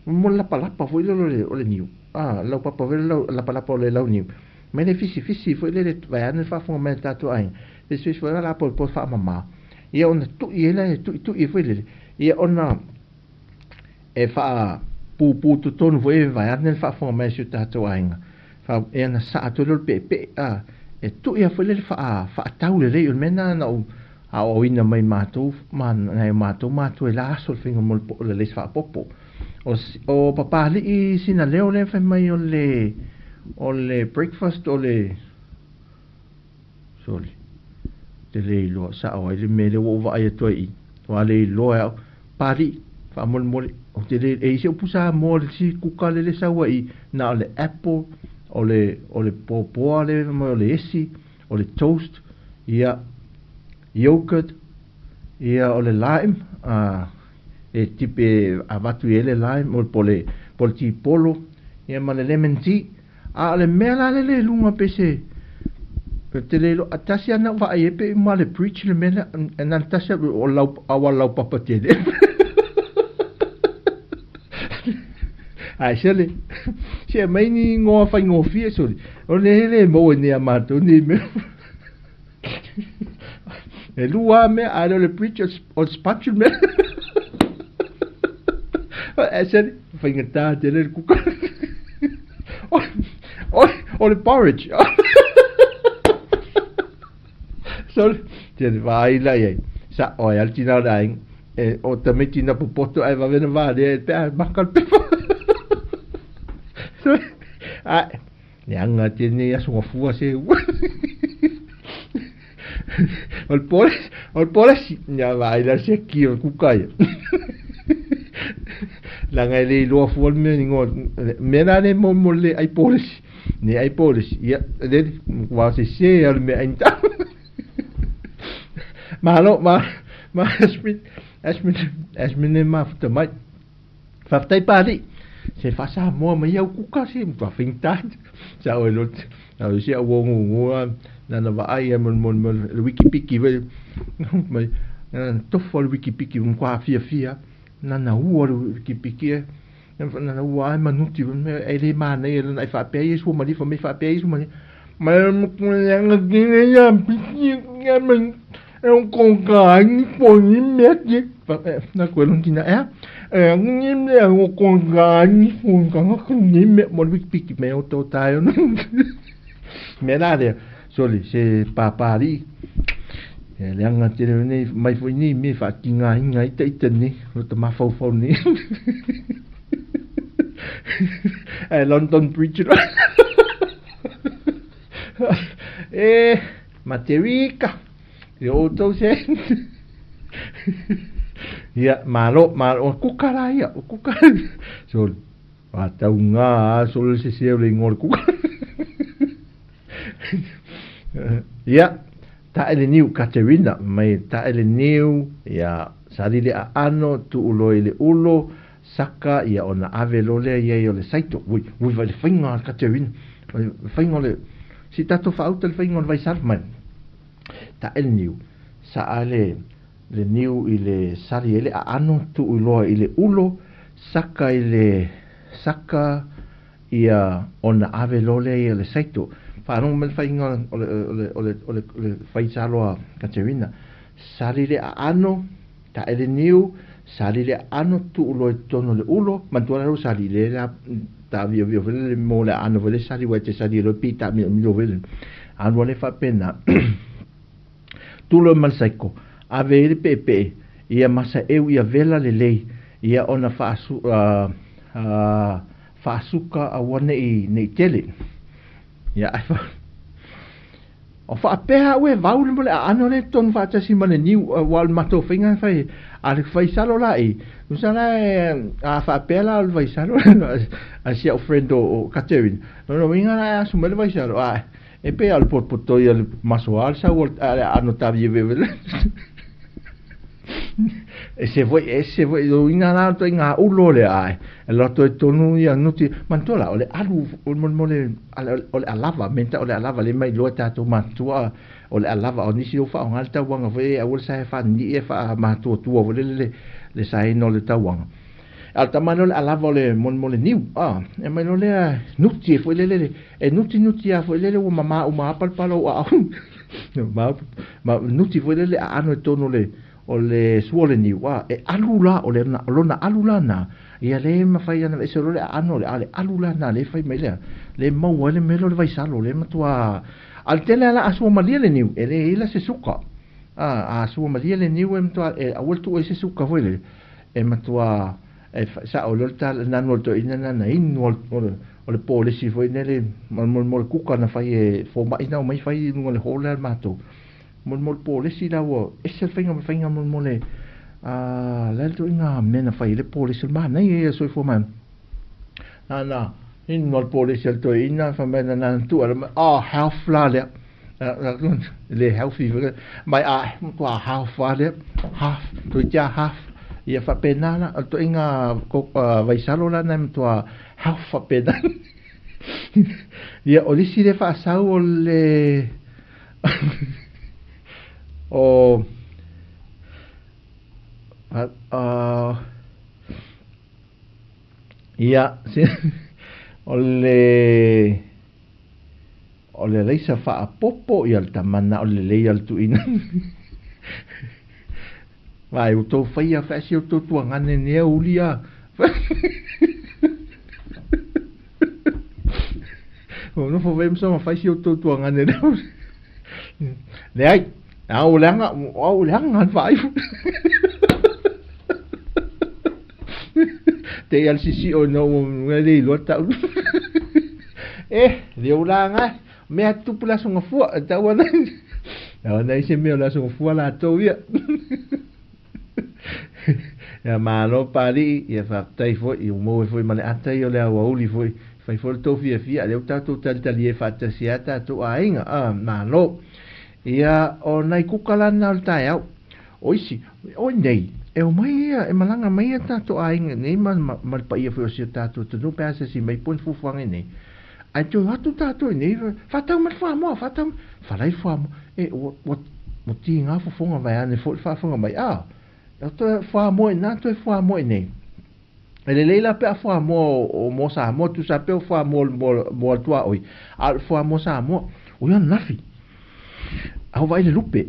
mo la palapa foi le niu la papa la palapa le niu me le fisi foi le vai an fa fo me tatu ai le suis foi la por fa mama ia ona tu i foi le ia ona e fa pu tu ton foi vai an fa fo me su tatu ai fa e na sa tu le pe e tu ia foi le fa tau le mena na a o ina mai matou e la so fingo mo le fa popo o papa li sina leo le fa mai o le breakfast o le soli te le lo sa o le me le o va ai toi o le lo pari fa mo o te le e se pusa mo si kuka le sa wai na le apple o le popo le mo le esi o le toast ia yogurt ia o le lime e tipe avatu ele lime o pole ti polo ia ma le lemon tea a le mela le lunga pese te le lo atasi ana va e pe ma le preach le mela na atasi o lau papa te le ai se mai ni ngo fa ngo fie so o le mo ni amato ni me e lua me a le preacher o spatch me e se fa ngata te le kuka o le porridge so te vai la ye sa o al tina dai e o te meti na popoto ai va vena va de pe makal pe so nyanga te ni aso fua se ol poles ya vai la se ki ku kai la ngai le lo fo me ngo me na ne mo le ai poles ni ai poles ya de wa se al me ainta malo ma asmin ma fta mai faftai pari se fa Sāmoa mai au kuka se fa finta sa o lot au se o ngo na va ai mon wikipiki ve mai to fo wikipiki un kwa fia na u wikipiki na u ai manuti me ele mana ele na fa pe isso mali fa me fa pe isso mali mas yang gini ya piki ya men un congang poni meti na quello che è ngim le un congang un ngim mon wikipiki me auto tayo me nade soli se papari le anga tele ni mai foi ni me fa kinga inga ite ni lo tama fo ni London Bridge materika yo to se ya malo kukara ya kukara sol ata unga sol se le ngor kukara ya ta ele niu Katerina mai ta ele niu ya salile a ano tu ulo ile ulo saka ya ona avelole ya yo le saito ui vai finga Katerina finga le si tato fa auto le finga vai salman ta ele niu sa ale le niu ile sali ele a ano tu ulo ile ulo saka ia ona avelole ya le saito Farong men fainga ole faisalo Katerina salile a ano ta ele niu salile ano tu ulo tono le ulo mantuala ro salile la ta vio le mo le ano vole sali wa te sali lo pita mi lo vele anu le fa pena tu lo mal saiko ave le pepe ia masa eu ia vela le lei ia ona fa suka a wane I nei tele ya o fa pea we vaul mo le ano le ton fa tasi mane ni wal mato finga fai al fai salo lai usala a fa pela al fai salo a sia o friend o Catherine no vinga la sumele fai salo e pe al porto il masoal sa wol ano tavi veve ese voi do inga la to inga ulo le ai lo to tonu ya nuti mantola ole alu ole alava menta ole alava le mai lo ta to matua ole alava oni si o fa on alta wanga ve a wol sa fa ni e fa matua tu o le sai no le ta wanga alta mano le alava le mon niu e mai no le nuti fo le e nuti a fo le o mama palpalo a ma nuti fo le ano tonu le o le suole ni wa e alula o le lona alula na ia le mafai ana e solo le ano le ale alula na le fai mai le mau le melo le vai salo le matua al tele ala asu malia le niu ele ila se suka asu malia le niu e matua e awoltu e se suka foi e matua e sa o lolta na no to ina na in o le policy foi nele mo kuka na fai e fo mai na mai fai no le hola mato mon policy la wo ese finga mon le la to inga mena fai le policy ma na ye so fo man na in mol policy to ina fa mena na tu half la le healthy mai to half le half to ja half ia fa pena na to inga ko vai salo la na to half fa pena ia olisi le fa sa o le ia ole leisa fa popo ia tamana ole le al tuina vai o to faia fa si o to tuangane ne ulia no fo vem so fa si o to tuangane le ai au langa vai te al sisi o no ngeli lo ta le ulanga me atu pula so ngafu ta wana nei se me la so fu la to ia ya malo pali ia fa tai fo i mo fo male ata i le wa uli fo fai fo to fia fia le ta to tal tal ie fa ta sia ta to ainga malo ia o nai kukala na tai au oisi o nei e o mai e malanga mai ta to ainga nei mal pa ia fo sia ta to no pasa si mai pon fu fanga nei ai to hatu ta to nei fa ta mal fa mo fa ta fa lai fa mo e o ti nga fo fonga vai ane fo fa fonga mai to fa mo na to fa mo nei ele leila pe fa mo o mo sa mo tu sa pe fa mo tua oi al fa mo sa mo o ya nafi au vai le lupe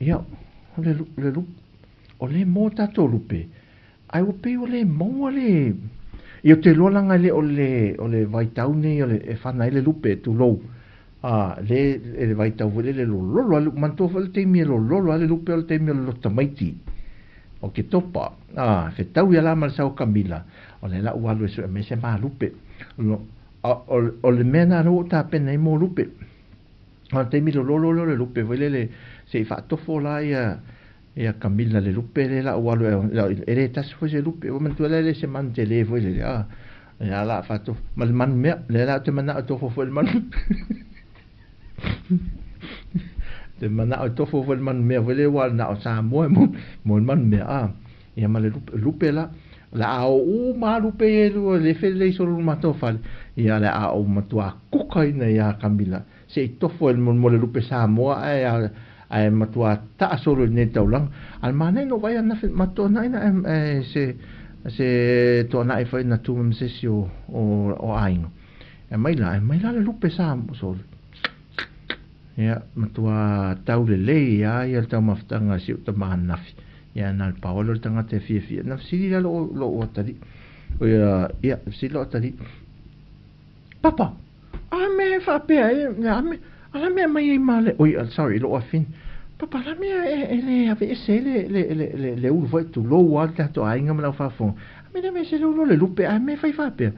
ia le lupe o le mo ta to lupe ai o pe o le mo le io te lo langa le o le vai tau nei o le e fa nai le lupe tu lo le vai tau le lo man to fal te mi lo le lupe o te mi lo tamaiti o ke topa fe tau ia la mal sa o Camila o le la ualu e me se ma lupe o le mena no ta pena i mo lupe o te mi lo le lupe le se fa to fo la ia Camila le lupe le la ualu e le tas fo se lupe o man tu le se man te le fo le ya la fa to mal man me le la te mana to fo el man te mana o tofo vel man me vele wa na o Sāmoa mo man me ia male lupe la o ma lupe le fele so ma to fal ia la o ma to a kuka ina ia Camila se tofo el mo le lupe Sāmoa ai ma to ta so le taulang al mane no vai na ma to na ina se to na fa na tu me se o aingo e mai la le lupe Sāmoa so ia matua tau le ia tau maftanga si uta manafi ia na paolo tanga te fia na si lo otari o ia si lo otari papa me fa pe me ala me mai male oi sorry lo afin papa la me ele ave se le u foi tu lo alta to ainga me fa fon me se lo le lupe me fa pe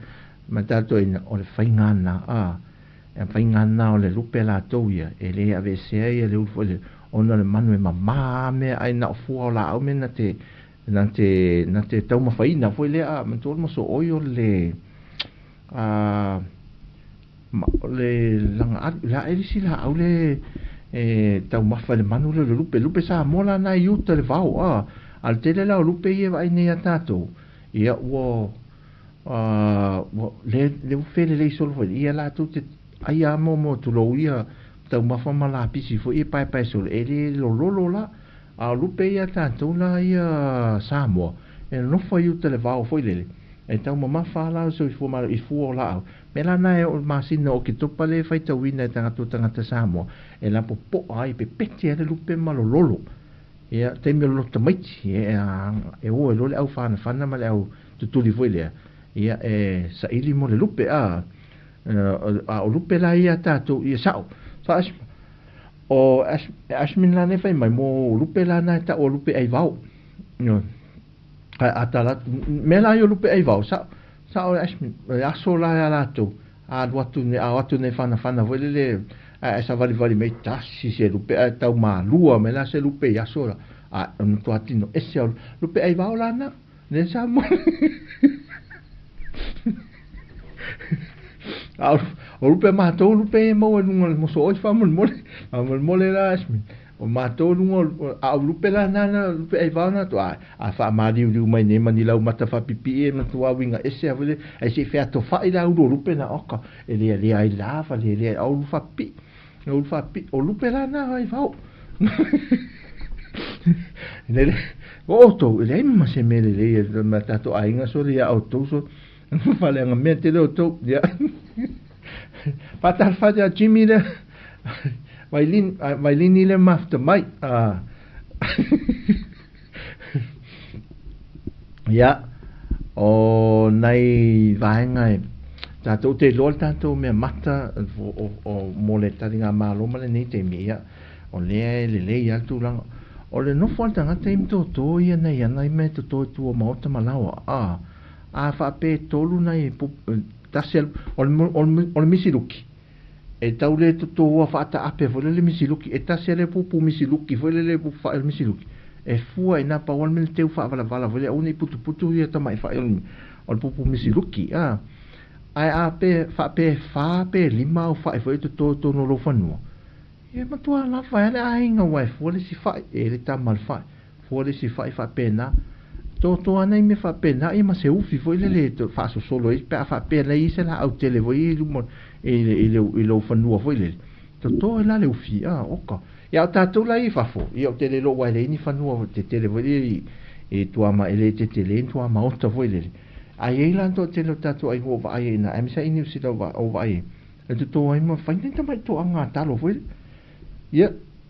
ma tato in o le faingana e fai ngana o le lupe la touia e le ave se ai le ulfo le ona le manu e mama me ai na fu la au me na te tau ma fai na foi le man tol mo so oio le langa la e si la au le tau ma fa le manu le lupe sa mola na iuta le vau al tele la lupe ie vai ne atato ia wo le ufele le solo foi ia la tu te ai mo tu lo ia tau mafa mala pisi fo i pai sol ele lo la a lupe ia tanto la ia Sāmoa e no foi u te levao foi lele e tau mama fa la so fo mal i fu la me la na o masino o ki topa le fai tau ina tanga te Sāmoa e la po ai pe peti ele lupe malo lolo ia te mi lo tamaiti e o lo le au fana ma le au tutuli foi le ia sa ili mo le lupe o lupe la ia tatou ia sao fa o asmin la ne fai mai mo lupe la na ta o lupe ai vau no atala me la yo lupe ai vau sao asmin aso la la to watu ne fana vele sa vali me tasi se lupe tau ma lua me la se lupe aso no to atino ese lupe ai vau la na ne sa mo o lupe matou lupe mo mo so fa mole la asmin o matou o lupe la na lupe ai va na to a fa mari mai ne mani la mata fa pipi e na to winga ese avele ai se fa to fa ila o lupe na oka ele ai la fa le o fa pi o lupe la na ai va ele o to ele ma se me le mata to ainga so le auto so fale nga mente lo to ya patal faja Jimmy le vailin ile mafta mai ya o nai vaenga tato te lol tato me mata o mole taringa malo male ni te mia o le ya tu lang o le no falta nga te to ia nei me to tu mo ta malawa a fa pe tolu nai tasel ol misiruki e tau le to wa fa ta ape fo le misiluki e ta se le pupu misiluki fo le pu fa misiluki e fua ina pa wan mil teu fa vala fo le uni putu ia ta mai fa o pupu misiluki ai ape fa pe lima o fa fo to no lo fa no e ma tua la fa le ai nga wa fo le si fa e le ta mal fa fo le si fa pena to ana me fa pena e ma se ufi fo le to fa so solo e pa fa pena i se la au tele vo i mo e lo fa no fo le to la le ufi oka ya ta to la i fa fo i o tele lo wa le ni fa no te tele vo i e to ama ele te tele to ama o to fo le ai e lan to tele ta to ai ho va ai na am sa ini si lo va o va ai e to ai mo fa ni ta mai to anga ta lo fo ia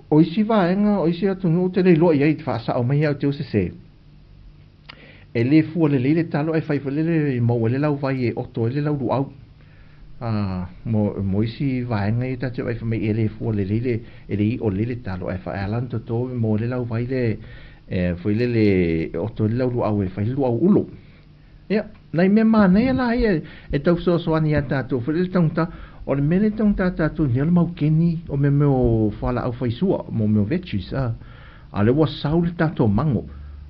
o isi va enga o isi atu no tele lo i fa sa o mai au te se e le fu le talo e fai le mo le lau vai e otto le lau du au mo isi vai ngai ta te vai fa me e le fu le e le o le talo e fa alan to mo le lau vai le foi le otto le lau du au e fai lu au ulo ia nai me ma nei la e tau so ani ata to foi le tonta o le mele tonta ta to ni le mau keni o me o fala au fai sua mo me vetchis a le wa saul ta to mango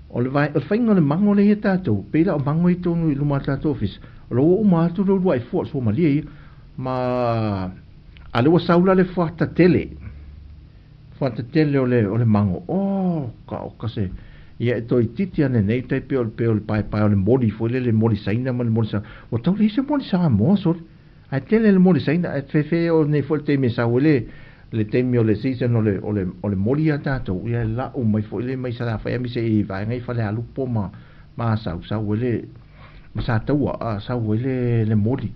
o le vai o fainga le mango le tatou pela o mango i tonu i luma tatou office lo o matu lo ruai fo so mali ma ale o saula le fata tele o le mango ka se ia to i titi ane nei tai pe o pai o le moli fo le moli saina ma le moli sa o tau le se moli sa mo so ai tele le moli saina e fe o nei fo te me sa le temi o le season o le moli ata to ia la o mai fo le mai sa fa mi se vai ngai fa le alu po ma sa wele ma sa taua sa wele le moli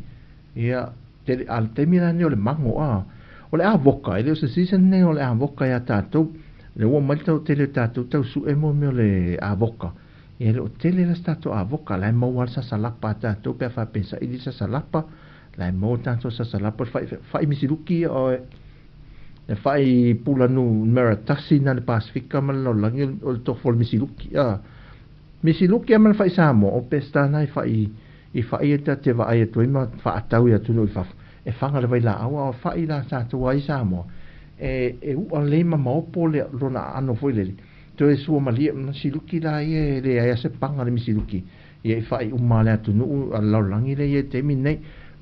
ia te al temi na o le mango o le avoka ele o se season ne o le avoka ya tato le o mai to tele tato tau su e mo me le avoka ia o tele la stato avoka la mo wal sa salapa tato pe fa pensa i sa salapa la mo tanto sa salapa fa mi siluki o e fai pula nu meratasi na le Pasifika man lo langi o to fol misiluki man fai Sāmoa o pesta na fai te va ai to ima fa atau ya tu no fa e fanga le vai la au fai la sa to ai Sāmoa e u ale ma mo le lona ano foi le to e su mali misiluki la le ai se panga le misiluki e fai umale tu no lo langi le te minei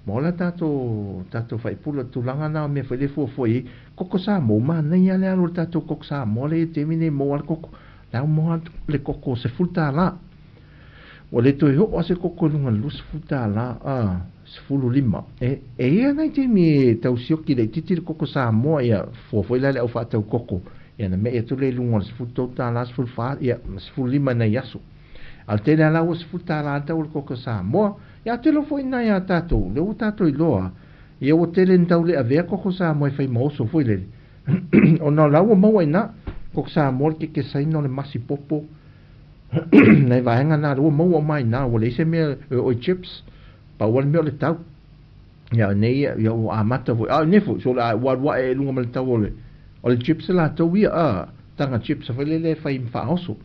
mola tato fai pula tulanga na me foi le foi koko sa mo ma nei ale alo tato koko sa mo le te mine mo al koko la mo le koko se fulta la o le to ho se koko lunga lus fulta la se fulu lima e ia nei te mi tau sioki le titi koko sa mo ia foi le au fa tau koko ia na me e to le lunga se fulta la se fulfa ia se fulu lima nei yasu al te la o se fulta la tau koko sa mo ia te lo foi na ia tato le o tato i loa ia o tele ntau le avea koko sa mo e fai mauso foi le o na lau mau ina koko sa mo ke saino le masi popo nei vaenga na lau mau mai na o le se me o chips pa wal me le tau ia nei ia o amata foi nefu so la wa e lunga mal tau o le chips la tau ia tanga chips foi le fai mfauso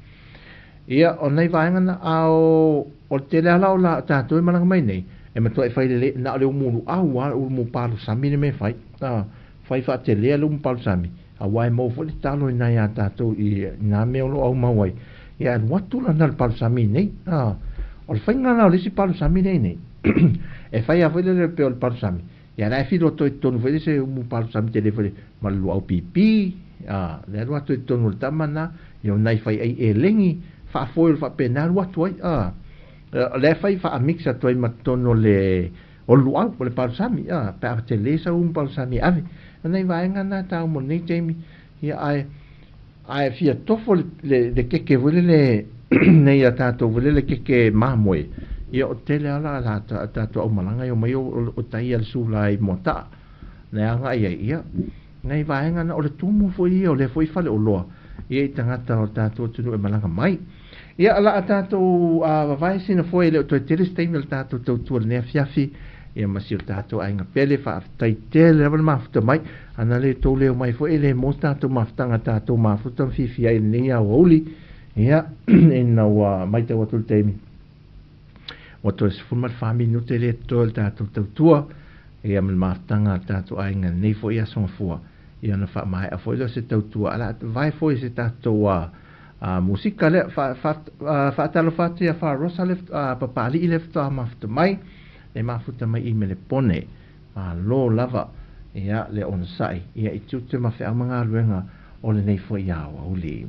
ia o nei vaenga na o tele ala o la tato e malanga mai nei e ma toi fai le na le munu o mo palu sami me fai fai fa tele le mo palu sami a wai mo fo le talo na ya tato i na me o au mawai ia watu la na palu sami nei o fai na le si palu sami nei e fai a le pe o palu sami ia la fi lo toi tonu fai se mo palu sami tele fai ma lu au pipi le lo toi tonu tamana ia nai fai ai e lengi fa foil fa penal watu ai le fai fa mixa toi matono le o luau le palsami pa te le sa palsami ave nei vai ngana ta mo nei temi ia ai fia tofo le ke vole le nei ata to vole le ke mamoi ia o tele ala ta to o malanga yo mai o tai al sulai mota le anga ia nei vai ngana o le tumu foi o le foi fale o loa ia tangata o tato tu e malanga mai ia ala tato vai sina foi le to tele stain le tato tu ne fiafi ia masil tato ainga pele fa tai tele le mafta mai ana le to le mai foi le mo tato maftanga tato mafuta fifi ai ni a oli ia ina wa mai te watu temi wato es fuma fami no tele to tato tua ia mal martanga tātou ainga nei fo ia songa fua ia na wha mai a fo ilo se tautua ala vai fo i se tātou musika le wha talo whatu ia wha rosa le papali i le whatoa mafuta mai le mafuta mai i me le pone lo lava ia le onsai ia i tute ma whea mga aluenga o le nei fo ia awa uli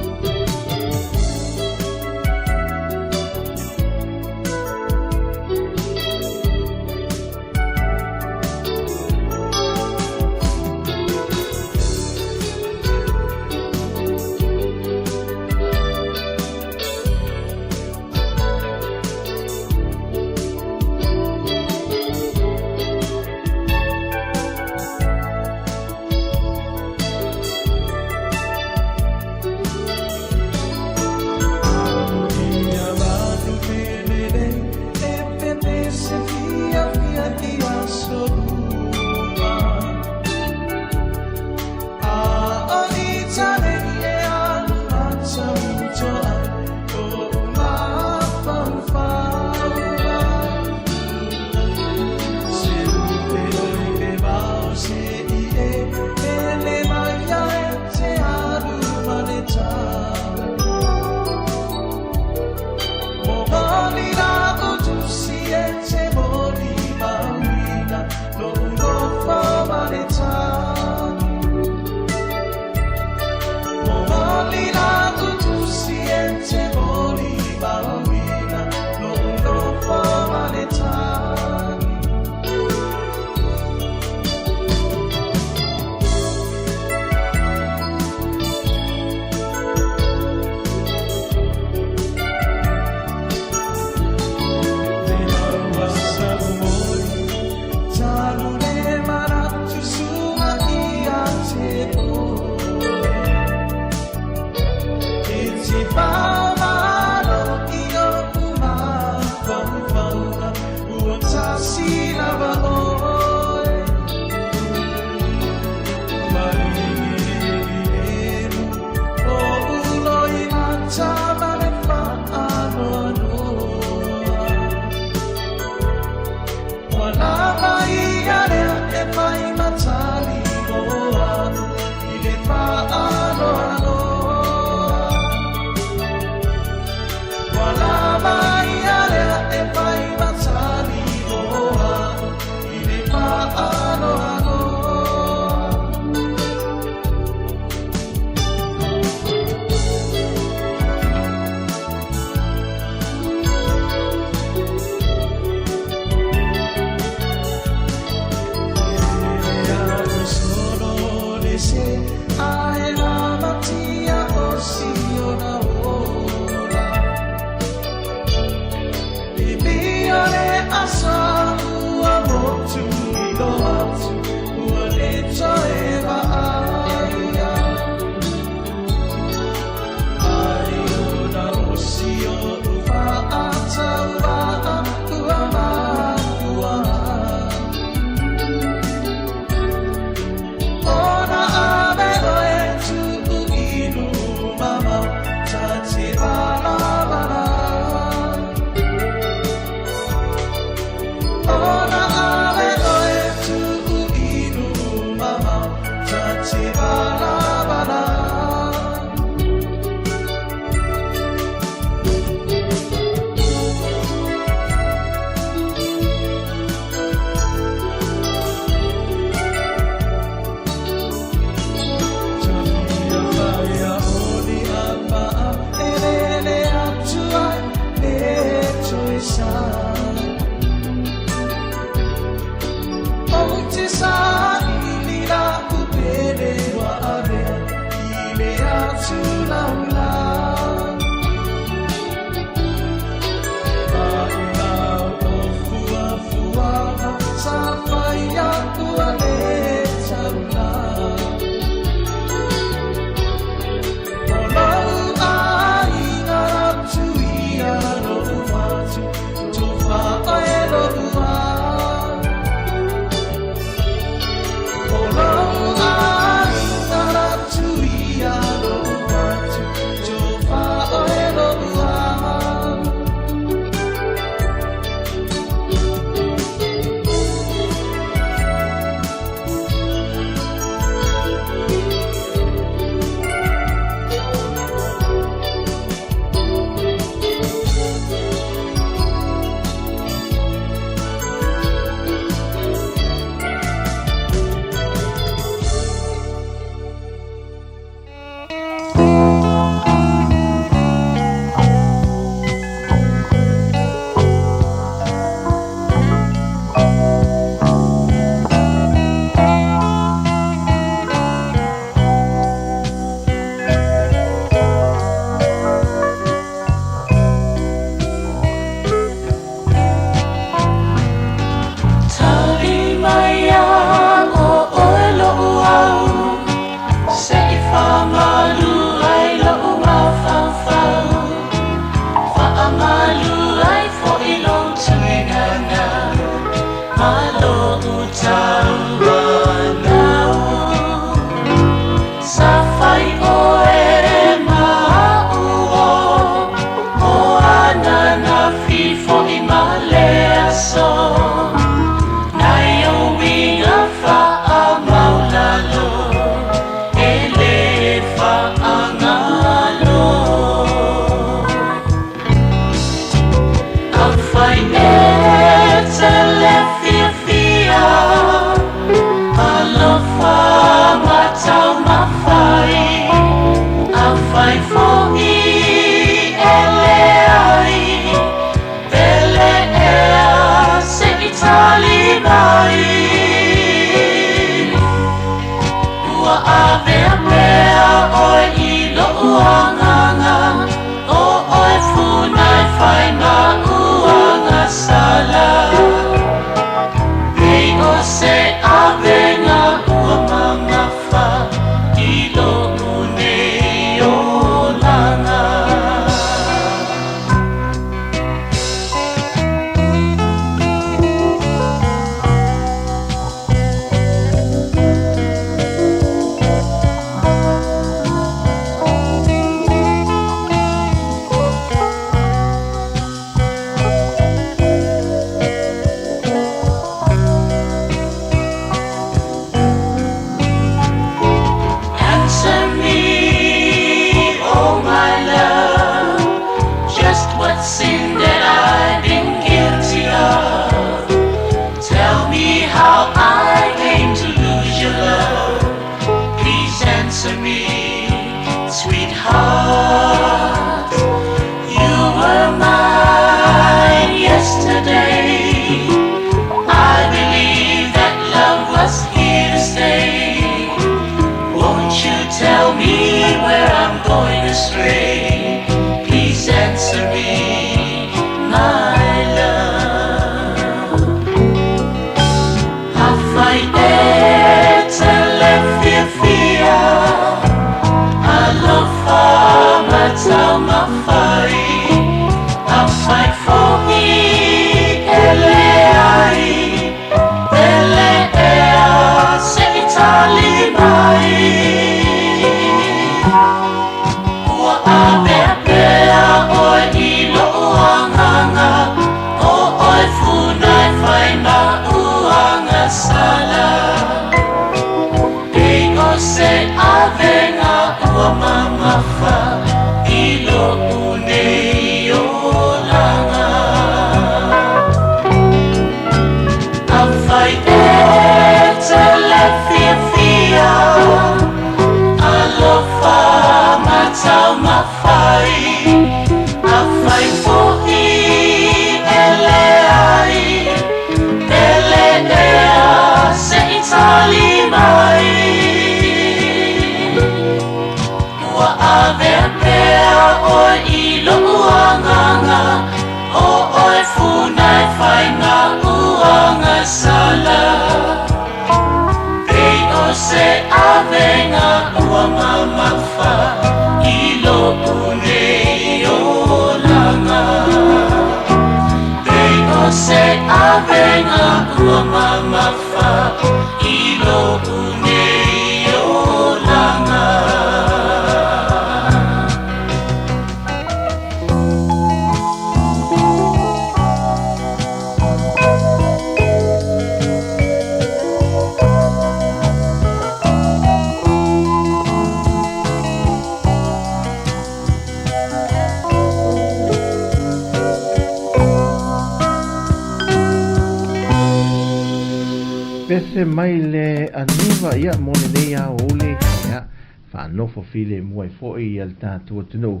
Pese mai le aniva ia mo le nei a ole ia fa no fo file mo e fo i al tatu tunu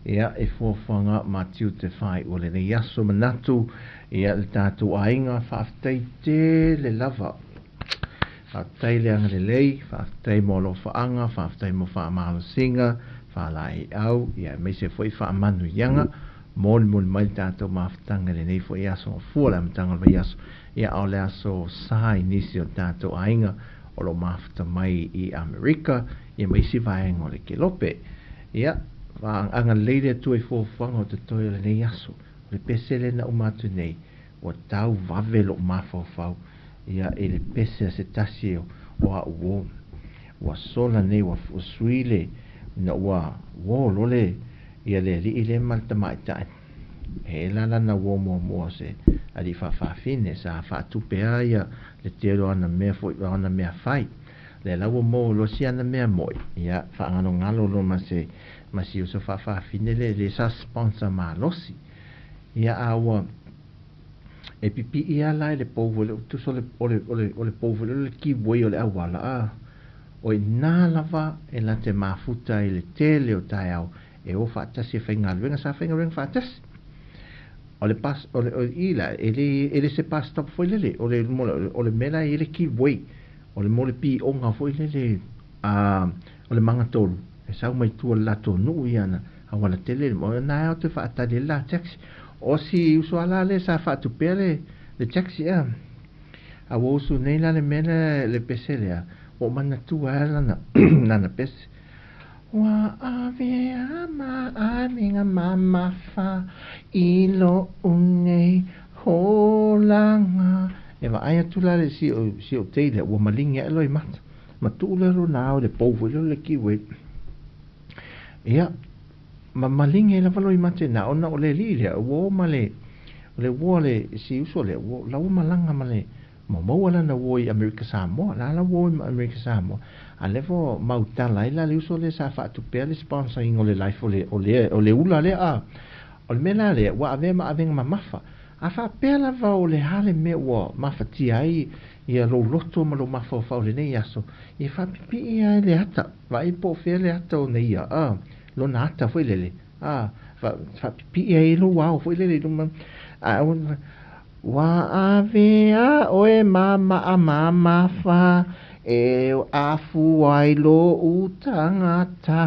ia e fo fanga matiu te fai o le nei aso manatu ia le tatu ainga fa te le lava fa le anga le lei fa mo lo fa anga fa mo fa malo singa fa lai au ia me se foi fa manu yanga mon mai tatu maftanga le nei fo ia so fo la mtanga le ia ia o le aso sa inisi o tātou ainga o lo mafta mai i Amerika ia mai si vaenga o le kelope ia anga leire tu e fōwhanga o te toi le nei aso le pese le na umatu nei o tau vave lo mafau ia e le pese se tasi o a uo wa sola nei wa suile na wa wo lole ia le li ile malta mai tai e la na wo mo se ali fa fine sa fa tu pe ia le tero ana me fo ana me fai le la wo mo lo si ana me mo ia fa ngano ngalo lo ma si uso fa fine le sa sponsor ma losi ia awa e pipi ia la le povo le tu so le povo le ki voi o le awala a o na lava e la te mafuta i le tele o tai au e o fa tasi fa ngalwenga sa fa ngalwenga fa tasi o le pas o le ila ele se pas stop foi le o le mela ele ki voi o le mole pi onga foi le o le manga tolu e sa mai tu la to nu iana a wala tele mo na o te fa ta le la taxi o si uso ala le sa fa tu pele le taxi a wo su nei la le mela le pesele o mana tu ala na pes wa ave ama aminga mama fa ilo unei holanga e va ai tu la si o te le o malinga eloi mat ma tu le ro na o le povo le kiwe ia ma malinga la valoi mate na ona o le li le o male le wo le si uso le wo la o malanga male mo ala na wo i America Samoa la wo i America Samoa a levo mauta la le uso le sa fa tu per le sponsoring o le life o le ula le o le mena le wa ave ma mafa a fa per la va o le hale me wo mafa ti ai ia lo loto ma lo mafa fa o le nei aso i fa pipi ia le ata va i po fe le ata o nei ia lo na ata foi le fa pipi ia lo wow foi le lo wa avea oe mama fa e afu ai lo utangata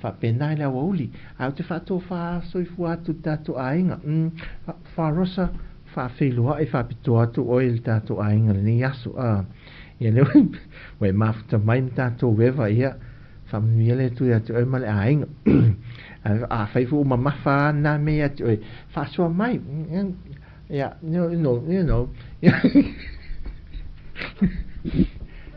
fa penai la woli au te fa to fa soi fu atu tatu ainga fa rosa fa felo ai fa pito atu oil tatu ainga ni yasu ia le we mafta mai tatu weva ia fa miele tu ya tu mal ainga a fa fu mama fa na me atu fa so mai yeah, no, you know.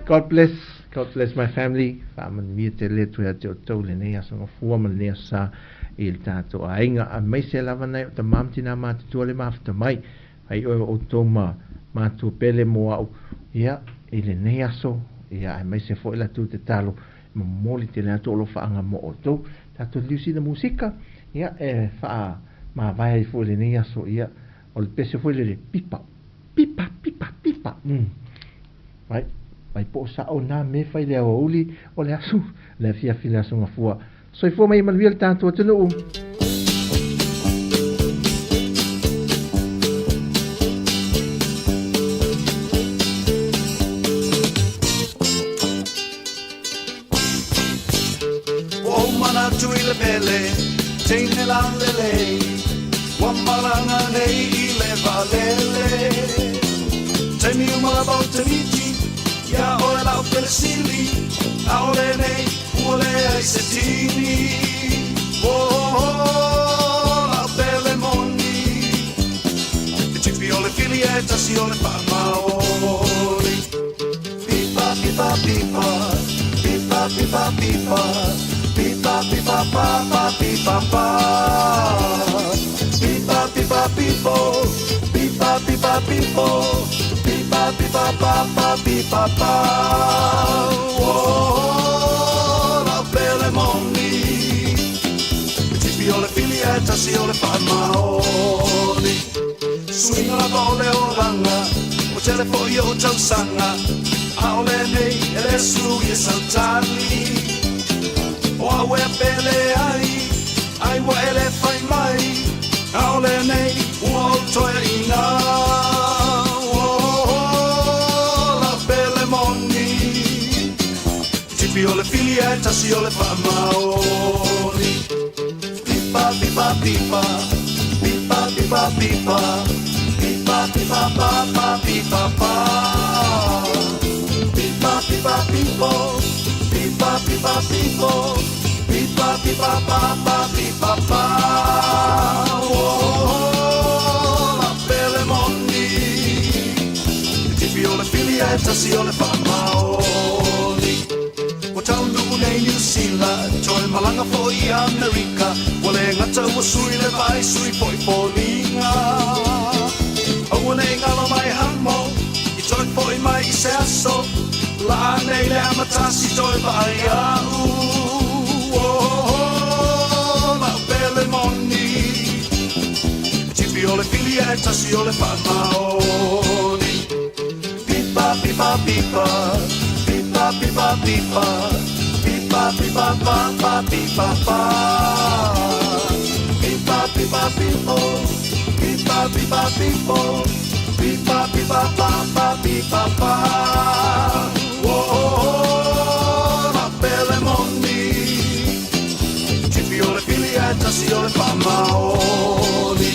God bless my family. Faman mi te le tu ya te o le nei asa ngofua ma le sa il tato ainga a mai se lava nei te mamtina ma te tuale mafta mai ai o toma ma tu pele mo au ia ile nei aso ia ai mai se foi la tu te talo mo moli te le to lo fa anga mo o to tato lusi de musika ia fa ma vai foi le nei aso ia o le pese foi le pipa vai po sa o na me fai le o uli o le asu le fia fila so ngafua so fo mai man vil tanto te no o mana tu ile pele tine la lele Wambalanga nei le valele Temi uma bauta miti Ya ora la peresili Aole nei ule ai setini Oh la belle moni Tipi ole filieta si ole pamaori Pipa pipa pipa Pipa pipa pipa Pipa pipa papa pipa pa Pipa pipa pipo, pipa pipa pipo, pipa pipa papa pipa pa. Oh, la belle moni, tipi ole filieta si ole pamaoli. Swinga la vole o langa, o telefoni o tausanga, aole nei ele sui saltani. O awe pele ai wa ele fai mai. Aole nei uo toerina la belle moni tipi ole filieta si ole famaoli pipa pipa pipa pipa pipa pipa pipa pipa papa pipa pa pipa pipa pipo pipa pipa pipo pipa pipa papa pipa pa la belle moni tipi ole filieta si ole famaoli o taundu nei New Zealand toi malanga foi America wale Tangata ua sui le vai sui poi polinga Aua nei ngalo mai hamo I toi poi mai I se aso La nei le amatasi toi vai au La pele moni Tipi o le filia e tasi o le whamaoni Pipa, pipa, pipa Pipa, pipa, pipa Pipa, pipa, pa, pipa, pa Pipa, pipa, pipo Pipa, pipa, pipo Pipa, pipa, pa, pipa, pa La pele moni Tipi o le filia e tasi o le whamaoni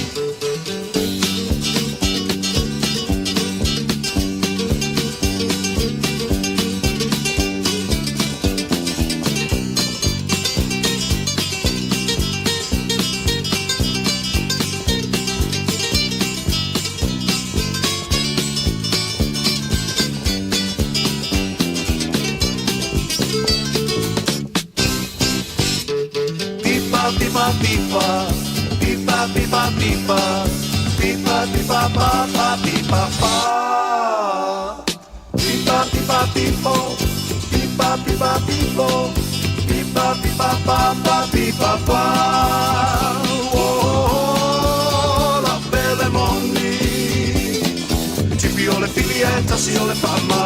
Pipa, pipa, pipa, pipa, pipa, pipa, pa, pipa, pa. Pipa, pipa, pipo, pipa, pipa, pipo, pipa, pipa, pa, pipa, pa. La pele moni, tipi o le filia e tasi o le fama.